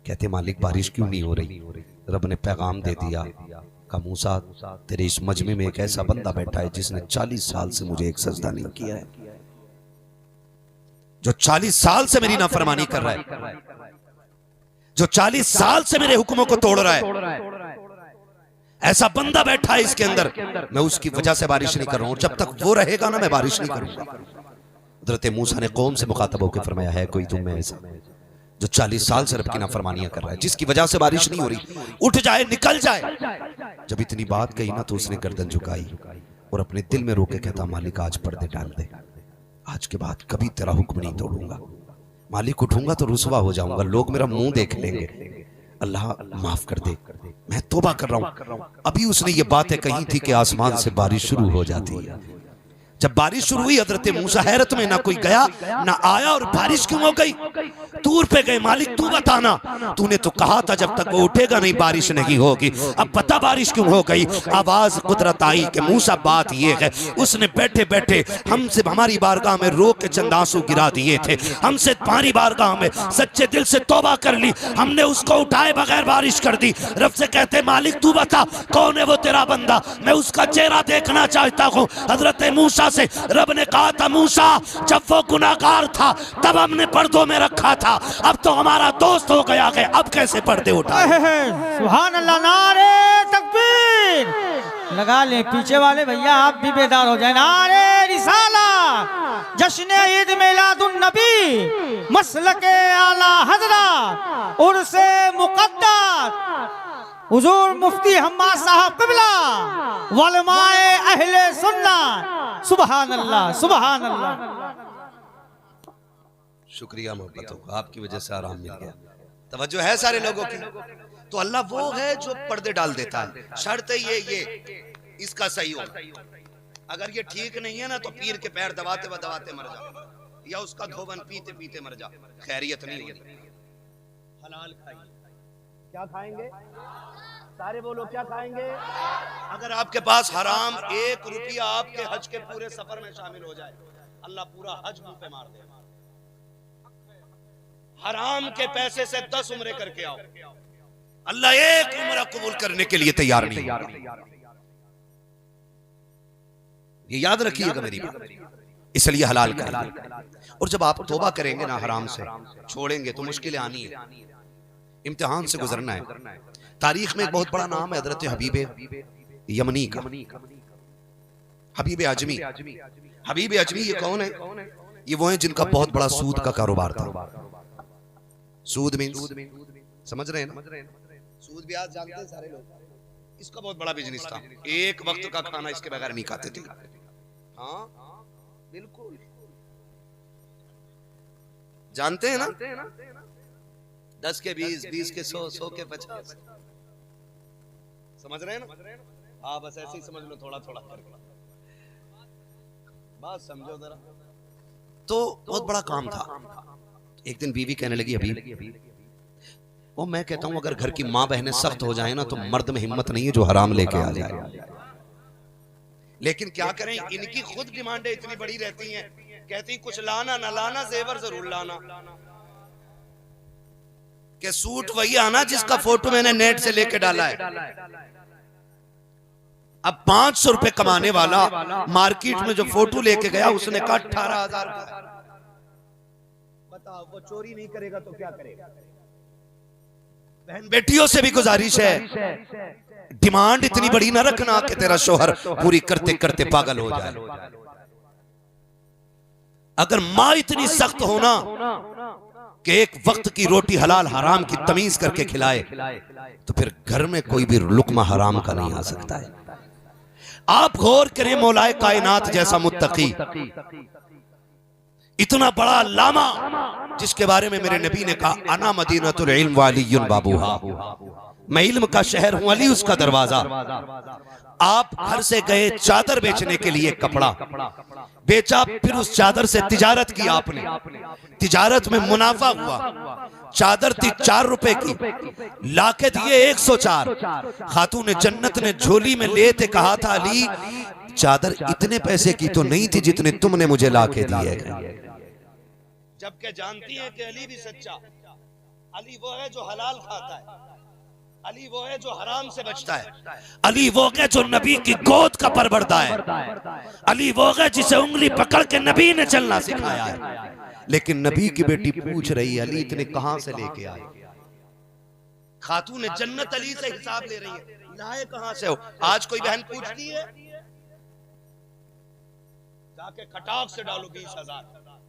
कहते मालिक बारिश क्यों नहीं हो रही। रब ने पैगाम दे दिया, का मूसा तेरे इस मजमे में एक ऐसा बंदा बैठा है जिसने 40 साल से मुझे एक सजदा नहीं किया है, जो 40 साल से मेरी नाफरमानी कर रहा है, जो 40 साल से मेरे हुक्मों को तोड़ रहा है, ऐसा बंदा बैठा है इसके अंदर। मैं उसकी वजह से बारिश नहीं कर रहा हूं, जब तक वो रहेगा ना मैं बारिश नहीं करूंगा। हज़रत मूसा ने कौम से मुखातब होकर फरमाया, है कोई तुम में ऐसा जो 40 साल से रब की नाफरमानियां कर रहा है, जिसकी वजह से बारिश नहीं हो रही, उठ जाए निकल जाए। जब इतनी बात कही ना तो उसने गर्दन झुकाई और अपने दिल में रोके कहता मालिक आज पर्दे डाल दे, आज के बाद कभी तेरा हुक्म नहीं तोड़ूंगा। मालिक उठूंगा तो रुसवा हो जाऊंगा, लोग मेरा मुंह देख लेंगे, अल्लाह माफ कर दे, मैं तौबा कर रहा हूं। अभी उसने ये बातें कही थी कि आसमान से बारिश शुरू हो जाती है। जब बारिश शुरू हुई हज़रत मूसा हैरत में, ना कोई गया ना आया, और बारिश क्यों हो गई। दूर पे गए, मालिक तू बताना, तूने तो कहा था जब तक वो उठेगा नहीं बारिश नहीं होगी, अब पता बारिश क्यों हो गई। आवाज कुदरत आई कि मूसा बात ये है, उसने बैठे बैठे हमसे हमारी बारगाह में रो के चंद आंसू गिरा दिए थे, हमसे तुम्हारी बारगाह में सच्चे दिल से तौबा कर ली, हमने उसको उठाए बगैर बारिश कर दी। रब से कहते मालिक तू बता कौन है वो तेरा बंदा, मैं उसका चेहरा देखना चाहता हूँ। हज़रत मूसा से रब ने कहा था मूसा जब वो गुनाहगार था तब हमने पर्दों में रखा था, अब तो हमारा दोस्त हो गया है, अब कैसे पर्दे उठाए। सुभान अल्लाह, नारे तकबीर। लगा ले पीछे वाले भैया, आप भी बेदार हो जाए। नारे रिसाला, जश्न ईद मिलादुन नबी, मसलके आला हजरत, उर्से मुक़द्दस हुजूर मुफ्ती हम्माद साहब क़िबला, वलमाए अहले सुन्नत। सुभान अल्लाह, सुभान अल्लाह। शुक्रिया मोहब्बत हो, आपकी वजह से आराम मिल गया। तवज्जो है सारे लोगों की। तो अल्लाह वो है जो पर्दे डाल देता है, शर्त है ये इसका सही हो। अगर ये ठीक नहीं है ना तो पीर के पैर दबाते मर जा, या उसका धोबन पीते पीते मर जा, खैरियत नहीं होगी। हलाल खाइए। क्या खाएंगे? सारे बोलो क्या खाएंगे? अगर आपके पास हराम 1 रुपया आपके हज के पूरे सफर में शामिल हो जाए, अल्लाह पूरा हज मुंह पे मार दे। हराम के पैसे से 10 उम्रे करके आओ, अल्लाह 1 उम्रा कबूल करने के लिए तैयार नहीं। ये याद रखिएगा मेरी बात, इसलिए हलाल करिए। और जब आप तौबा करेंगे ना हराम से, छोड़ेंगे तो मुश्किलें आनी है, इम्तिहान से गुजरना है। तारीख में एक बहुत बड़ा नाम है हजरत हबीब यमनी का, हबीब अजमी। हबीब अजमी ये कौन है? ये वो हैं जिनका बहुत बड़ा सूद का कारोबार था। सूद मींस समझ रहे हैं ना? सूद ब्याज जानते हैं सारे लोग। इसका बहुत बड़ा बिजनेस था, एक वक्त का खाना इसके बगैर नहीं खाते थे। हाँ बिल्कुल जानते हैं ना? 10 के 20, 20 के 100, 100 के 50, समझ रहे हैं ना? हाँ बस ऐसे ही समझ लो, थोड़ा थोड़ा करके बात समझो जरा। तो बहुत बड़ा काम था। एक दिन बीवी कहने लगी, अभी वो मैं कहता हूं अगर घर की माँ बहनें सख्त हो जाए ना तो मर्द में हिम्मत नहीं है जो हराम लेके आ जाए। लेकिन क्या करें, इनकी खुद डिमांडें इतनी बड़ी रहती हैं, कहती कुछ लाना ना लाना, जेवर जरूर लाना। कि सूट वही आना जिसका फोटो मैंने नेट से लेके डाला है। अब 500 रुपए कमाने वाला मार्केट में जो फोटो लेके गया उसने कहा 18,000। बताओ वो चोरी नहीं करेगा तो क्या करेगा? बहन बेटियों से भी गुजारिश है, डिमांड इतनी बड़ी ना रखना कि तेरा शोहर पूरी करते करते पागल हो जाए। अगर माँ इतनी सख्त होना कि एक वक्त की रोटी हलाल हराम की तमीज करके खिलाए, तो फिर घर में कोई भी लुकमा हराम का नहीं आ सकता है। आप गौर करें, मौलाए कायनात जैसा मुत्तकी, इतना बड़ा लामा, जिसके बारे में मेरे नबी ने कहा अना मदीनतुल इल्म वालियुन बाबूहा, मैं इल्म का शहर हूं, अली उसका दरवाजा। आप घर से गए चादर बेचने के लिए, कपड़ा बेचा, फिर उस चादर से तिजारत की आपने, तिजारत में मुनाफा हुआ। चादर थी 4 रुपए की, लाके दिए 104। खातून जन्नत ने झोली में ले थे, कहा था अली चादर इतने पैसे की तो नहीं थी जितने तुमने मुझे लाके दिए। जबकि जानती है कि अली भी सच्चा, अली वो है जो हलाल खाता है, अली वो है जो हराम से बचता है, अली वो है जो नबी की गोद का परवरदा है, अली वो है जिसे उंगली पकड़ के नबी ने चलना सिखाया है। लेकिन नबी की बेटी पूछ रही है अली इतने कहां से लेके आए? खातून जन्नत अली से हिसाब ले रही है, लाए कहां से हो? आज कोई बहन पूछती है, जाके खटाक से डालो 20,000।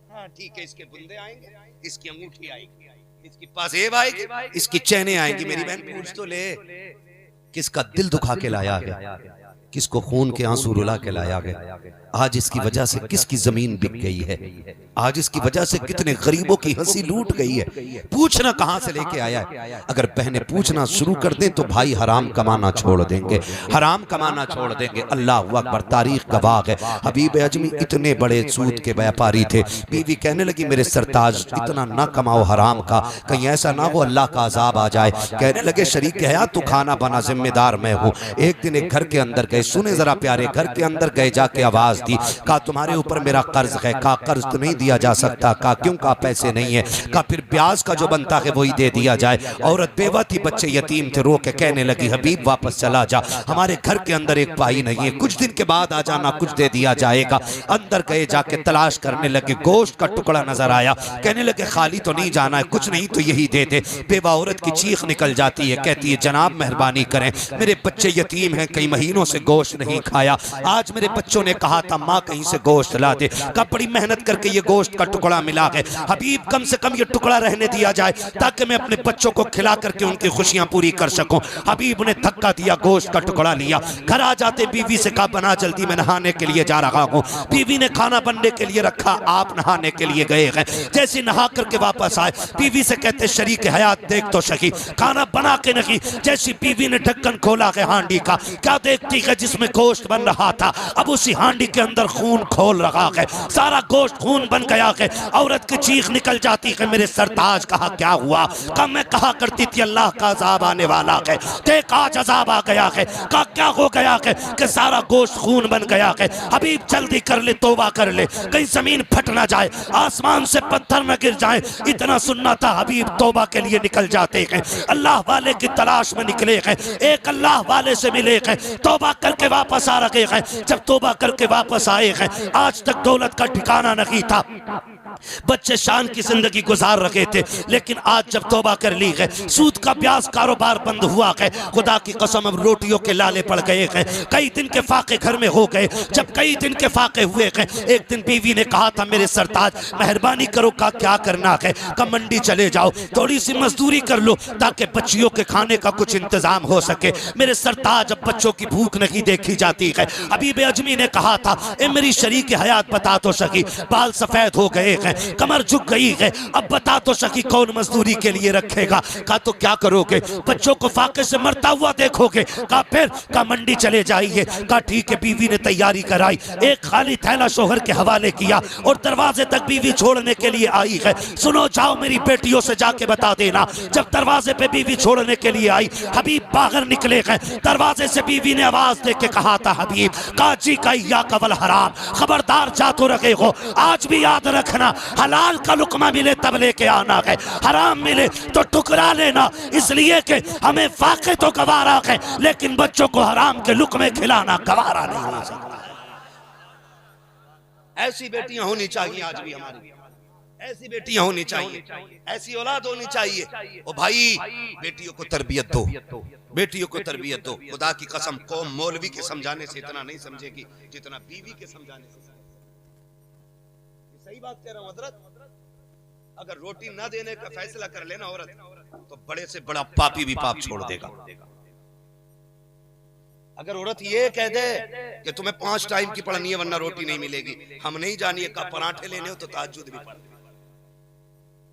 हाँ ठीक है, इसके बुंदे आएंगे, इसकी अंगूठी आएगी, इसकी पाजेब आएगी, इसकी चैनें आएंगी। मेरी बहन पूछ तो ले, किसका दिल दुखा के लाया गया, किसको खून के आंसू रुला के लाया गया। आज इसकी वजह से किसकी जमीन बिक गई है, आज इसकी वजह से कितने गरीबों की हंसी लूट गई है। पूछना कहां से लेके आया है। अगर बहनें पूछना शुरू कर दें तो भाई हराम कमाना छोड़ देंगे, हराम कमाना छोड़ देंगे। अल्लाह अकबर, तारीख गवाह है। हबीब अजमी इतने बड़े सूद के व्यापारी थे। बीवी कहने लगी मेरे सरताज इतना ना कमाओ हराम का, कहीं ऐसा ना हो अल्लाह का अजाब आ जाए। कहने लगे शरीक है तू खाना बना, जिम्मेदार मैं हूँ। एक दिन एक घर के अंदर गए, सुने जरा प्यारे, घर के अंदर गए, जाके आवाज दी, कहा तुम्हारे ऊपर मेरा कर्ज है। कहा कर्ज तो नहीं दिया जा सकता। कहा क्यों? कहा पैसे नहीं है। कहा फिर ब्याज का जो बनता है वही दे दिया जाए। औरत बेवा थी, बच्चे यतीम थे, रो के कहने लगी हबीब वापस चला जा, हमारे घर के अंदर एक भाई नहीं है, कुछ दिन के बाद आ जाना, कुछ दे दिया जाएगा। अंदर गए, जाके तलाश करने लगे, गोश्त का टुकड़ा नजर आया। कहने लगे खाली तो नहीं जाना है, कुछ नहीं तो यही दे दे। बेवा औरत की चीख निकल जाती है, कहती है जनाब मेहरबानी करें, मेरे बच्चे यतीम हैं, कई महीनों से गोश्त नहीं खाया। आज मेरे बच्चों ने कहा था था माँ कहीं से गोश्त ला दे। कहा बड़ी मेहनत करके ये गोश्त का टुकड़ा मिला है, हबीब कम से कम ये टुकड़ा रहने दिया जाए ताकि मैं अपने बच्चों को खिला करके उनकी खुशियां पूरी कर सकूं। हबीब ने धक्का दिया, गोश्त का टुकड़ा लिया। घर आ जाते बीवी से कहा बना जल्दी, मैं नहाने के लिए जा रहा हूँ। बीवी ने खाना बनने के लिए रखा, आप नहाने के लिए गए हैं। जैसे नहा करके वापस आए, बीवी से कहते शरीक हयात देख तो सही, खाना बना के नहीं। जैसी बीवी ने ढक्कन खोला है हांडी का, क्या देखती है जिसमें गोश्त बन रहा था, अब उसी हांडी के अंदर खून खोल रहा है, सारा गोश्त खून बन गया है। औरत की चीख निकल जाती है, मेरे सरताज कहा क्या हुआ? कहा मैं कहा करती थी अल्लाह का अजाब आने वाला है, देख आज अजाब आ गया है। कहा क्या हो गया है? कि सारा गोश्त खून बन गया है। हबीब जल्दी कर ले, तौबा कर ले, कहीं जमीन फट ना जाए, आसमान से पत्थर न गिर जाए। इतना सुनना था, हबीब तौबा के लिए निकल जाते हैं, अल्लाह वाले की तलाश में निकले हैं, एक अल्लाह वाले से मिले हैं, तौबा करके वापस आ रहे हैं। जब तौबा करके वापस आए हैं, आज तक दौलत का ठिकाना नहीं था, बच्चे शान की जिंदगी गुजार रहे थे, लेकिन आज जब तौबा कर ली है, सूद का ब्याज कारोबार बंद हुआ है, खुदा की कसम अब रोटियों के लाले पड़ गए हैं, कई दिन के फाके घर में हो गए। जब कई दिन के फाके हुए हैं, एक दिन बीवी ने कहा था मेरे सरताज मेहरबानी करो, का क्या करना है? का मंडी चले जाओ, थोड़ी सी मजदूरी कर लो ताकि बच्चियों के खाने का कुछ इंतजाम हो सके। मेरे सरताज अब बच्चों की भूख नहीं देखी जाती है। हबीब अजमी ने कहा था ए मेरी शरीक हयात बता तो सकी, बाल सफेद हो गए हैं, कमर झुक गई है, अब बता तो सकी कौन मजदूरी के लिए रखेगा? कहा तो क्या करोगे? बच्चों को फाके से मरता हुआ देखोगे? कहा फिर? कहा मंडी चले जाइए। कहा ठीक है। बीवी ने तैयारी कराई, एक खाली थैला शोहर के हवाले किया और दरवाजे तक बीवी छोड़ने के लिए आई है। सुनो जाओ मेरी बेटियों से जाके बता देना। जब दरवाजे पे बीवी छोड़ने के लिए आई, हबीब बाहर निकले हैं, दरवाजे से बीवी ने आवाज दे के कहा था हबीब काजी का या कवल हराम, खबरदार जा तो रखे हो, आज भी याद रखना हलाल का लुकमा मिले तब लेके आना है, हराम मिले तो टुकरा लेना, इसलिए कि हमें फाके तो गवारा है लेकिन बच्चों को हराम के लुकमे खिलाना गवारा नहीं हो सकता। ऐसी बेटियां होनी चाहिए आज भी हमारी, ऐसी बेटियां होनी चाहिए, ऐसी औलाद होनी चाहिए। ओ भाई बेटियों को तरबियत दो, बेटियों को तरबियत दो। खुदा की कसम कौम मौलवी के समझाने से इतना नहीं समझेगी जितना बीवी के समझाने से। सही बात कह रहा हूं हजरत, अगर रोटी ना देने का फैसला कर लेना औरत तो बड़े से बड़ा पापी भी पाप छोड़ देगा। अगर औरत ये कह दे कि तुम्हें 5 टाइम की पढ़नी है वरना रोटी नहीं मिलेगी, हम नहीं जानिए का पराठे लेने हो तो ताज्जुद भी पढ़,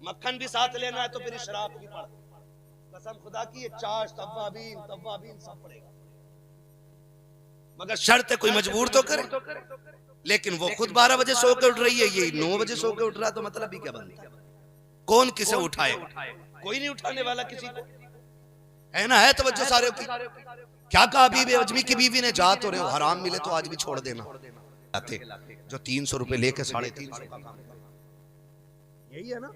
मक्खन भी साथ लेना है तो फिर शराब भी पढ़, कसम खुदा की ये चाश तव्वाबीन सब पड़ेगा, मगर शर्त है कोई मजबूर तो करे। लेकिन वो खुद 12 बजे सो के उठ रही है, ये 9 बजे सो के उठ रहा है, तो मतलब ही क्या बनता? कौन किसे उठाएगा? कोई नहीं उठाने वाला किसी को, है ना? है तवज्जो सारे की। क्या कहा बीबी अजमी की बीवी ने? जा तो रहे हो, हराम मिले तो आज भी छोड़ देना। जो 300 रुपए लेके 350 का काम, यही है ना?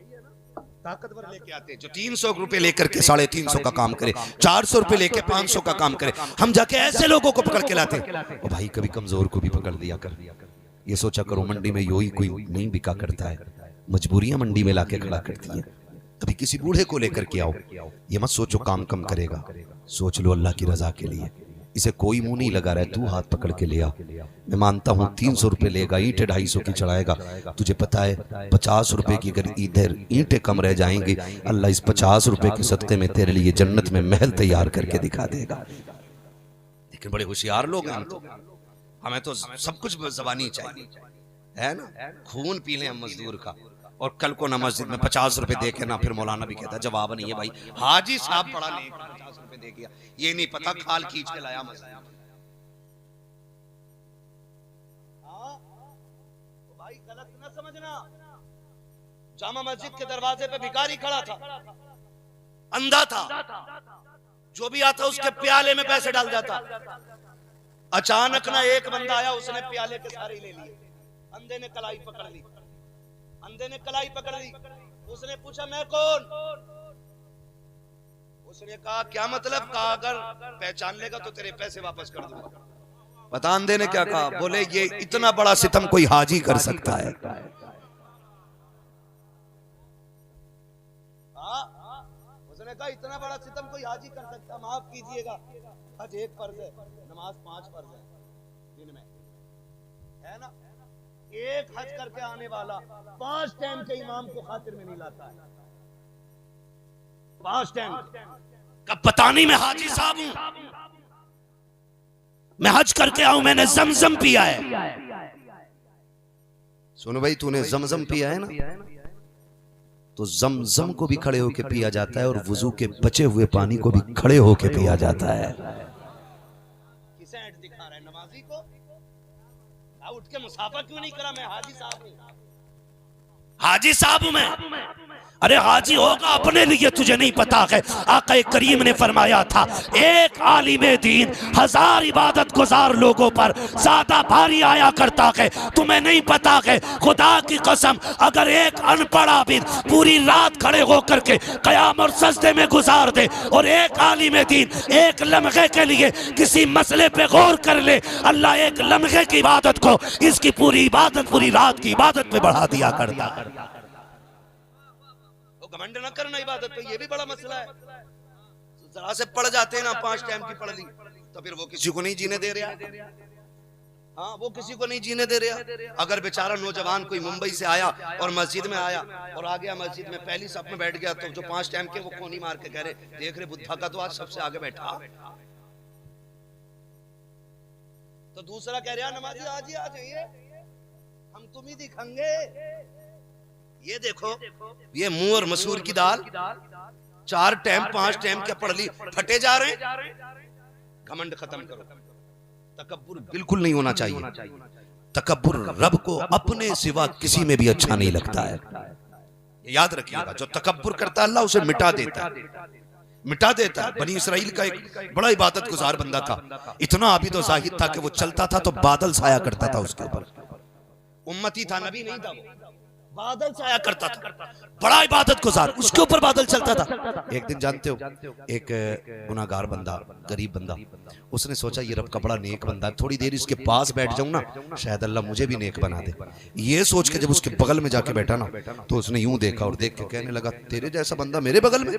ताकतवर लेके आते जो 300 रुपए लेकर के 350 का काम करे, 400 रुपए लेके 500 का काम करे। हम जाके ऐसे लोगों को पकड़ के लाते। ओ भाई कभी कमजोर को भी पकड़ दिया कर, ये सोचा करो मंडी में यही कोई नहीं बिका करता है, मजबूरियां मंडी में लाके खड़ा करती हैं। कभी किसी बूढ़े को लेकर के आओ, ये मत सोचो काम कम करेगा, सोच लो अल्लाह की रजा के लिए। इसे कोई मुंह नहीं लगा रहा है, तू हाथ पकड़ के ले आ। मैं मानता हूँ 300 रुपए लेगा, ईंटें 250 की चढ़ाएगा, तुझे पता है 50 रुपए की अगर इधर ईंटें कम रह जाएंगी, अल्लाह इस 50 रुपए के सदक़े में तेरे लिए जन्नत में महल तैयार करके दिखा देगा। लेकिन बड़े होशियार लोग हैं, हमें तो सब कुछ जबानी चाहिए, है ना? खून पी लें हम मजदूर का, और कल को ना मस्जिद में 50 रुपए दे के ना, फिर मौलाना भी कहता जवाब नहीं है भाई, हाजी साहब पढ़ा नहीं 50 रुपए दे गया, ये नहीं पता खाल खींच के लाया मस्जिद। भाई गलत ना समझना, जामा मस्जिद के दरवाजे पे भिखारी खड़ा था, अंधा था, जो भी आता उसके प्याले में पैसे डाल जाता। अचानक ना एक बंदा आया, उसने प्याले के सारे ले लिए, अंधे ने कलाई पकड़ ली, अंधे ने कलाई पकड़ ली। उसने पूछा मैं कौन? उसने कहा क्या मतलब? कहा अगर पहचान लेगा तो तेरे पैसे वापस कर दूंगा। पता अंधे ने क्या कहा? बोले ये इतना बड़ा सितम कोई हाजी कर सकता है? उसने कहा इतना बड़ा सितम कोई हाजी कर सकता है? माफ कीजिएगा, हज 1 फर्ज है, नमाज 5 फर्ज है दिन में, है ना, एक हज करके आने वाला 5 टाइम के इमाम को खातिर में नहीं लाता है, 5 टाइम। कब पता नहीं, मैं हाजी साहब हूं, मैं हज करके आऊं, मैंने जमजम पिया है। सुनो भाई, तूने जमजम पिया है ना, तो जमजम को भी खड़े होके पिया जाता है और वुजू के बचे हुए पानी को भी खड़े होके पिया जाता है। किसे ऐड दिखा रहा है नमाजी को? उठ के मुसाफा क्यों नहीं करा? मैं हाजी साहब हूं, हाजी साहब हूं मैं। अरे हाजी होगा अपने लिए, तुझे नहीं पता है आका करीम ने फरमाया था एक आलिमे दीन 1000 इबादत गुजार लोगों पर ज्यादा भारी आया करता है। तुम्हें नहीं पता है, खुदा की कसम अगर एक अनपढ़ आबिद पूरी रात खड़े होकर के कयाम और सजदे में गुजार दे और एक आलिमे दीन एक लम्हे के लिए किसी मसले पे गौर कर ले, अल्लाह एक लम्हे की इबादत को इसकी पूरी इबादत, पूरी रात की इबादत पे बढ़ा दिया करता। घमंड न करना इबादत पे, ये भी बड़ा मसला है। जरा से पढ़ जाते हैं ना, 5 टाइम की पढ़ ली, तो फिर वो किसी को नहीं जीने दे रहा। हाँ, वो किसी को नहीं जीने दे रहा। अगर बेचारा नौजवान कोई मुंबई से आया और मस्जिद में आया और आ गया मस्जिद में, पहली सफ में बैठ गया, तो जो 5 टाइम के वो कोनी मार के कह रहे, देख रहे बुद्धा का तो आज सबसे आगे बैठा, तो दूसरा कह रहा नमाजी आज ही आ जाइए, हम तुम ही दिखाएंगे। ये देखो, ये मुंह और मसूर की दाल 4 टाइम 5 टाइम क्या पढ़ ली, फटे जा रहे हैं। घमंड खत्म करो, तकब्बुर बिल्कुल नहीं होना चाहिए। तकब्बुर रब को अपने सिवा किसी में भी अच्छा नहीं लगता है, याद रखिएगा। जो तकब्बुर करता है अल्लाह उसे मिटा देता है, मिटा देता है। बनी इसराइल का एक बड़ा इबादत गुजार बंदा था, इतना आबिद और जाहिद था कि वो चलता था तो बादल छाया करता था उसके ऊपर। उम्मती था, नबी नहीं था, बादल छाया करता था, बड़ा इबादत गुजार, उसके ऊपर बादल चलता था। एक दिन जानते हो, एक गुनाहगार बंदा, गरीब बंदा, उसने सोचा ये रब का बड़ा नेक बंदा है, थोड़ी देर इसके पास बैठ जाऊं ना, शायद अल्लाह मुझे भी नेक बना दे। ये सोच के जब उसके बगल में जाके बैठा ना, तो उसने यूं देखा और देख के कहने लगा, तेरे जैसा बंदा मेरे बगल में।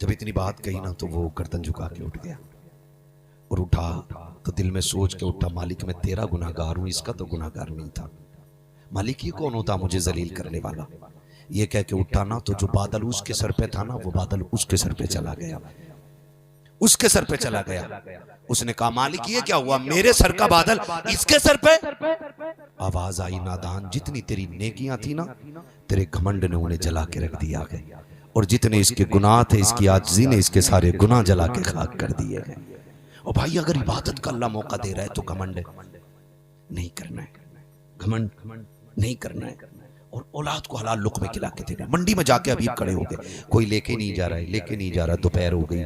जब इतनी बात कही ना, तो वो गर्दन झुका के उठ गया और उठा तो दिल में सोच के उठा, मालिक मैं तेरा गुनाहगार हूं, इसका तो गुनाहगार नहीं था। मालिक ये कौन होता मुझे जलील करने वाला? ये कह के उठा ना, तो जो बादल उसके सर पे था ना, वो बादल उसके सर पे चला गया, उसके सर पे चला गया। उसने कहा मालिक ये क्या हुआ, मेरे सर का बादल इसके सर पे? आवाज आई, नादान, जितनी तेरी नेकियां थी ना, तेरे घमंड ने उन्हें जला के रख दिया है, और जितने इसके गुनाह थे, इसकी आजिज़ी ने इसके सारे गुनाह जला के खाक कर दिए हैं। और भाई अगर इबादत का अल्लाह मौका दे रहा है तो घमंड नहीं करना है, घमंड नहीं करना है। और औलाद को हलाल लुक़्मे खिला के देना। मंडी में जाके अभी खड़े हो गए, कोई लेके नहीं जा रहा है, लेके नहीं जा रहा, दोपहर हो गई,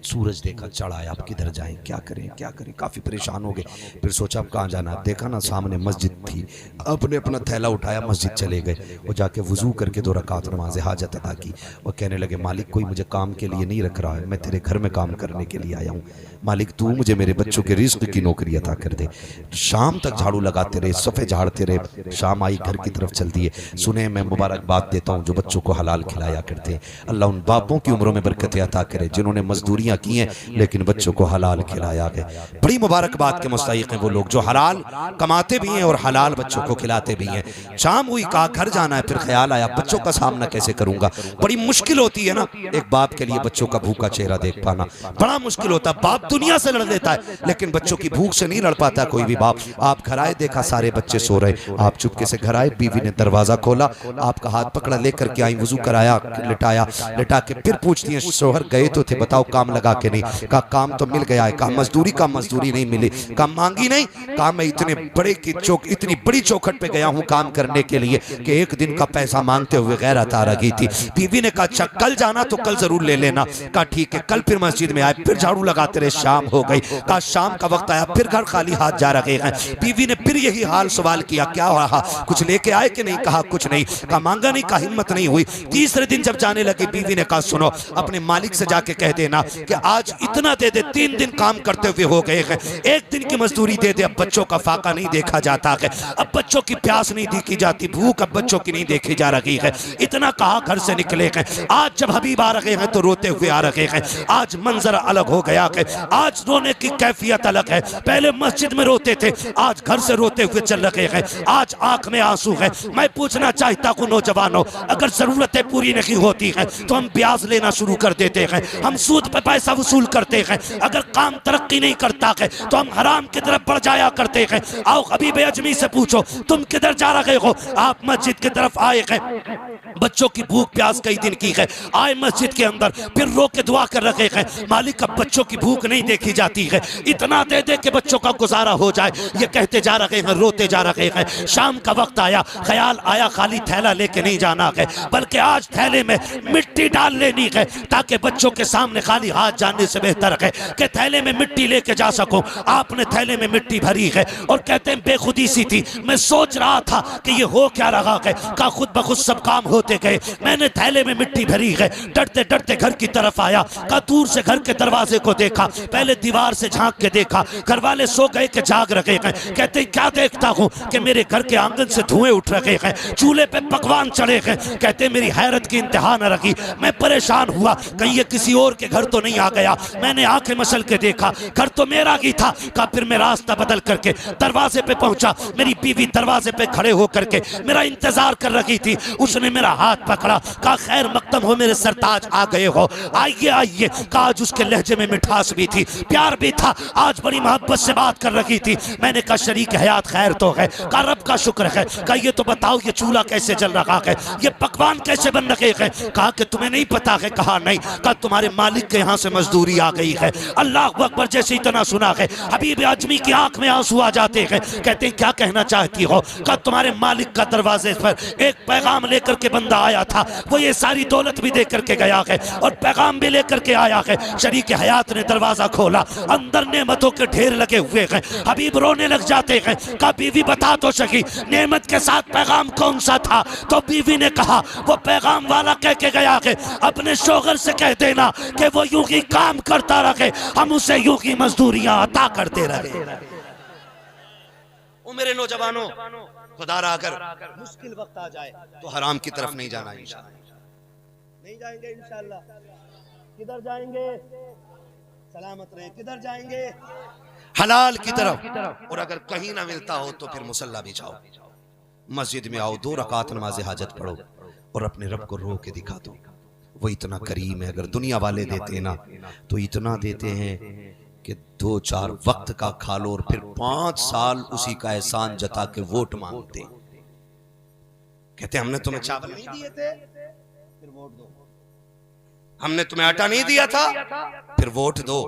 सूरज देखा चढ़ आया, अब किधर जाएं, क्या करें क्या करें, काफ़ी परेशान हो गए। फिर सोचा अब कहाँ जाना, देखा ना सामने मस्जिद थी, अपने अपना थैला उठाया, मस्जिद चले गए। वो जाके वुजू करके 2 रकात नमाज़ हाजत अदा की और कहने लगे मालिक कोई मुझे काम के लिए नहीं रख रहा है, मैं तेरे घर में काम करने के लिए आया हूँ, मालिक तू मुझे मेरे बच्चों के रिस्क की नौकरी अता कर दे। शाम तक झाड़ू लगाते रहे, सफ़े झाड़ते रहे, शाम आई, घर की तरफ चल दिए। सुने मैं मुबारकबाद देता हूँ जो बच्चों को हलाल खिलाया करते हैं, अल्लाह उन बापों की उम्रों में बरकत अता करे जिन्होंने मजदूरियाँ की हैं लेकिन बच्चों को हलाल खिलाया है। बड़ी मुबारकबाद के मुस्तहिक हैं वो लोग जो हलाल कमाते भी हैं और हलाल बच्चों को खिलाते भी हैं। शाम हुई, कहा घर जाना है, फिर ख्याल आया बच्चों का सामना कैसे करूंगा, बड़ी मुश्किल होती है ना एक बाप के लिए बच्चों का भूखा चेहरा देख पाना, बड़ा मुश्किल होता है। बाप दुनिया से लड़ लेता है लेकिन बच्चों की भूख से नहीं लड़ पाता कोई भी बाप। आप घर आए, देखा सारे बच्चे सो रहे, आप चुपके से घर आए, बीवी ने दरवाजा खोला, आपका हाथ पकड़ा, लेकर के आई, वुजू कराया, लिटाया, लिटा के फिर पूछती है शोहर गए तो थे, बताओ काम लगा के नहीं? कहा काम तो मिल गया है। कहा मजदूरी? का मजदूरी नहीं मिली। कहा मांगी नहीं? कहा मैं इतने बड़े की इतनी बड़ी चौखट पे गया हूं काम करने के लिए कि एक दिन का पैसा मांगते हुए गैरत आ रही थी। बीवी ने कहा अच्छा कल जाना तो कल जरूर ले लेना। कहा ठीक है। कल फिर मस्जिद में आए, फिर झाड़ू लगाते रहे, शाम हो गई। कहा शाम का वक्त आया, फिर घर खाली हाथ जा रहे हैं। बीवी ने फिर यही हाल सवाल किया क्या रहा, कुछ लेके आए कि नहीं? कहा कुछ नहीं। कहा मांगा नहीं? कहा हिम्मत नहीं हुई। तीसरे दिन जब जाने लगे बीवी ने कहा सुनो अपने मालिक से जाके कह देना कि आज इतना दे दे, 3 दिन काम करते हुए हो गए हैं, 1 दिन की मजदूरी दे दे, अब बच्चों का फाका नहीं देखा जाता है। अब बच्चों की प्यास नहीं देखी जाती, भूख अब बच्चों की नहीं देखी जा रही है। इतना कहा घर से निकले हैं। आज जब हबीब आ रहे हैं तो रोते हुए आ रहे हैं। आज मंजर अलग हो गया है, आज रोने की कैफियत अलग है। पहले मस्जिद में रोते थे, आज घर से रोते हुए चल रहे हैं। आज आंख में आंसू है। मैं पूछना चाहता हूँ नौजवानों, अगर जरूरतें पूरी नहीं होती हैं तो हम ब्याज लेना शुरू कर देते हैं, हम सूद पे पैसा वसूल करते हैं। अगर काम तरक्की नहीं करता है तो हम हराम की तरफ बढ़ जाया करते हैं। आओ हबीब अजमी से पूछो तुम किधर जा रहे हो? आप मस्जिद की तरफ आए हैं, बच्चों की भूख प्यास कई दिन की है, आए मस्जिद के अंदर, फिर रो के दुआ कर रहे हैं, मालिक अब बच्चों की भूख नहीं देखी जाती है, इतना दे दे के बच्चों का गुजारा हो जाए। ये कहते जा रहे हैं, रोते जा रहे हैं। शाम का वक्त आया, ख्याल आया खाली थैला लेके नहीं जाना है, बल्कि आज थैले में मिट्टी डाल लेनी है, ताकि बच्चों के सामने खाली हाथ जाने से बेहतर है कि थैले में मिट्टी लेके जा सकूं। आपने थैले में मिट्टी भरी है और कहते हैं बेखुदी सी थी, मैं सोच रहा था कि ये हो क्या रहा है, का खुद ब खुद सब काम होते गए। मैंने थैले में मिट्टी भरी है, डरते डरते घर की तरफ आया, का दूर से घर के दरवाजे को देखा, पहले दीवार से झांक के देखा, घर वाले सो गए कि जाग रहे हैं। कहते क्या देखता हूँ कि मेरे घर के आंगन से धुएं उठ रहे हैं, चूल्हे पे पकवान चढ़े हैं। कहते मेरी हैरत की इंतहा न रखी, मैं परेशान हुआ कहीं ये किसी और के घर तो नहीं आ गया। मैंने आंखें मसल के देखा, घर तो मेरा ही था। का फिर मैं रास्ता बदल करके दरवाजे पे पहुंचा, मेरी बीवी दरवाजे पे खड़े होकर के मेरा इंतजार कर रही थी। उसने मेरा हाथ पकड़ा, कहा खैर मकदम हो मेरे सरताज, आ गए हो, आइए आइए। कहा आज उसके लहजे में मिठास भी थी, प्यार भी था, आज बड़ी मोहब्बत से बात कर रही थी। मैंने कहा शरीक हयात खैर तो है? कहा रब का शुक्र है। कहा ये तो बताओ ये चूल्हा कैसे जल रहा है, ये पकवान कैसे बन रहे हैं? कहा कि तुम्हें नहीं पता है? कहा नहीं। कहा तुम्हारे मालिक के यहाँ से मजदूरी आ गई है। अल्लाह अकबर जैसे इतना सुना है हबीब आजमी की आंख में आंसू आ जाते हैं। कहते हैं क्या कहना चाहती हो? कहा तुम्हारे मालिक का दरवाजे पर एक पैगाम लेकर के बंदा आया था, वो ये सारी दौलत भी दे करके गया है और पैगाम भी लेकर के आया है। शरीक हयात ने दरवाजा खोला, अंदर नेमतों के ढेर लगे हुए हैं। हबीब रोने लग जाते हैं। कहा बीवी बता तो सकी नेमत के साथ पैगाम कौन सा था? तो बीवी ने कहा वो पैगाम वाला कह के गया है अपने शोहर से कह देना कि वो यूं ही काम करता रहे, हम उसे यूं ही मजदूरियां अता करते रहे। ओ मेरे नौजवानों, खुदारा अगर मुश्किल वक्त आ जाए तो हराम की तरफ नहीं जाना। इंशाअल्लाह नहीं जाएंगे, इंशाअल्लाह। किधर जाएंगे? सलामत रहे। किधर जाएंगे? हलाल की तरफ। और अगर कहीं ना मिलता हो तो फिर मुसल्ला बिछाओ, मस्जिद में आओ, 2 रकात नमाज हाजत पढ़ो और अपने रब को रो के दिखा दो। वो इतना करीम है। अगर दुनिया वाले देते ना तो इतना देते हैं कि 2-4 वक्त का खा लो और फिर 5 साल उसी का एहसान जता के वोट मांगते। कहते हमने तुम्हें चावल नहीं दिए थे, फिर वोट दो। हमने तुम्हें आटा नहीं दिया था, फिर वोट दो।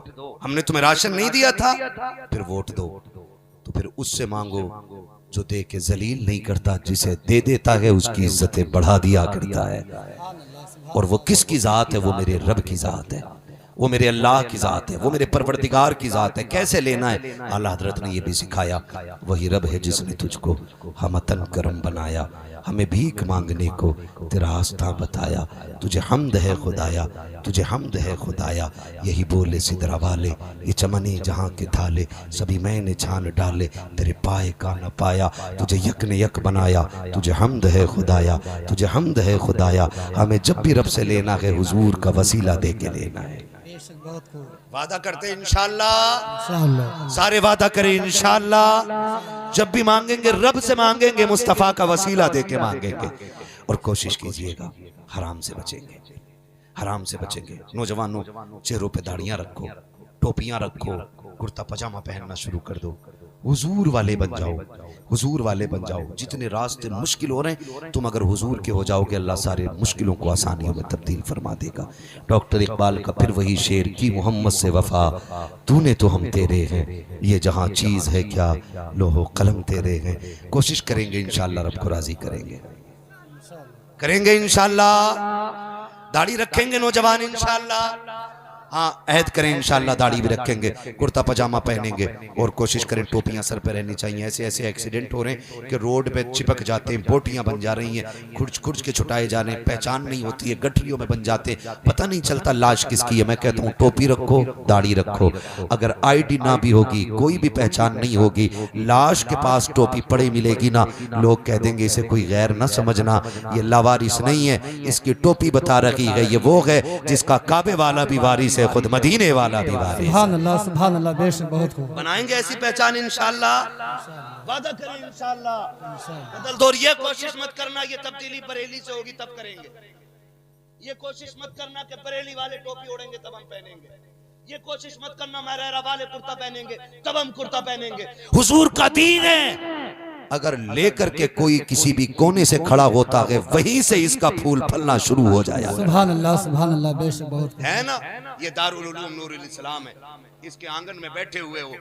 हमने तुम्हें राशन नहीं दिया था, फिर वोट दो। तो फिर उससे मांगो जो दे के जलील नहीं करता, जिसे दे देता है उसकी इज्जतें बढ़ा दिया करता है। और वो किसकी जात है? वो मेरे रब की जात है, वो मेरे अल्लाह की जात है, वो मेरे परवरदिगार की जात है। कैसे लेना है? आला हजरत ने ये भी सिखाया। वही रब है जिसने तुझको हमतन करम बनाया, हमें भीख मांगने को तेरा आस्था बताया। तुझे हमद है खुदाया, तुझे हमद है खुदाया। यही बोले सिदरा वाले, ये चमने जहाँ के थाले, सभी मैंने छान डाले, तेरे पाए का न पाया। तुझे यक ने यक बनाया, तुझे हमद है खुदाया, तुझे हमद है खुदाया। हमें जब भी रब से लेना है हुजूर का वसीला दे के लेना है। वादा करते इंशाअल्लाह, सारे वादा करें इंशाअल्लाह। जब भी मांगेंगे रब से मांगेंगे, मुस्तफा का वसीला दे के मांगेंगे। और कोशिश कीजिएगा हराम से बचेंगे, हराम से बचेंगे। नौजवानों, चेहरों पे दाढ़ियां रखो, टोपियां रखो, कुर्ता पजामा पहनना शुरू कर दो। हुजूर वाले बन जाओ, हुजूर वाले बन जाओ। जितने रास्ते मुश्किल हो रहे हैं, तुम अगर हुजूर के हो जाओगे, अल्लाह सारे मुश्किलों को आसानियों में तब्दील फरमा देगा। डॉक्टर इकबाल का फिर वही शेर की मोहम्मद से वफा, तूने तो हम तेरे हैं, ये जहां चीज है क्या, लोहो कलम तेरे हैं। कोशिश करेंगे इंशाअल्लाह, रब को राजी करेंगे, करेंगे इंशाअल्लाह। दाढ़ी रखेंगे नौजवान इंशाअल्लाह, हाँ अहद करें इंशाल्लाह दाढ़ी भी रखेंगे, कुर्ता पजामा पहनेंगे और कोशिश करें टोपियां सर पे रहनी चाहिए। ऐसे ऐसे एक्सीडेंट हो रहे हैं कि रोड पे चिपक जाते हैं, बोटियां बन जा रही हैं, खुर्च खुर्च के छुटाए जा रहे हैं, पहचान नहीं होती है, गठरियों में बन जाते, पता नहीं चलता लाश किसकी है। मैं कहता हूँ टोपी रखो, दाढ़ी रखो, अगर आईडी ना भी होगी, कोई भी पहचान नहीं होगी, लाश के पास टोपी पड़ी मिलेगी ना, लोग कह देंगे इसे कोई गैर ना समझना, ये लावारिस नहीं है, इसकी टोपी बता रखी है, ये वो है जिसका काबे वाला भी वारिस है, खुद मदीने वाला भी वारिस। सुभान अल्लाह, बेशक बहुत खूब। बनाएंगे ऐसी पहचान इंशाल्लाह, वादा करें इंशाल्लाह। बदल दो, ये कोशिश मत करना ये तब्दीली बरेली से होगी तब करेंगे, ये कोशिश मत करना कि बरेली वाले टोपी ओढ़ेंगे तब हम पहनेंगे, ये कोशिश मत करना महरेरा वाले कुर्ता पहनेंगे तब हम कुर्ता पहनेंगे। हुजूर का दीन है, अगर लेकर के कोई किसी भी कोने से खड़ा होता है, वहीं से इसका फूल फलना शुरू हो जाएगा। सुभान अल्लाह, बेशक बहुत है ना। ये दारुल उलूम नूरुल इस्लाम है, इसके आंगन में बैठे हुए हो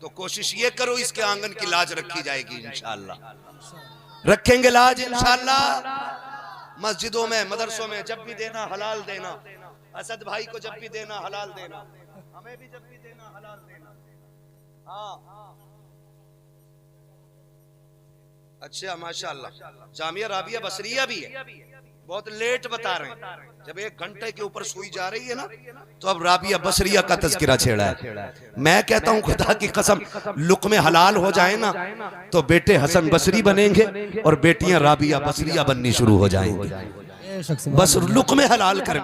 तो कोशिश ये करो इसके आंगन की लाज रखी जाएगी इंशाल्लाह। रखेंगे लाज इंशाल्लाह। मस्जिदों में, मदरसों में जब भी देना हलाल देना, असद भाई को जब भी देना हलाल देना, हमें भी जब भी देना हलाल देना। हाँ अच्छा माशाल्लाह, जामिया राबिया बसरिया भी है, बहुत लेट बता रहे हैं। जब 1 घंटे के ऊपर सुई जा रही है ना, तो अब राबिया बसरिया का तज़किरा छेड़ा है। मैं कहता हूं खुदा की कसम, लुक़्मे हलाल हो जाए ना तो बेटे हसन बसरी बनेंगे और बेटियां राबिया बसरिया बननी शुरू हो जाएंगी, बस लुक़्मे हलाल कर।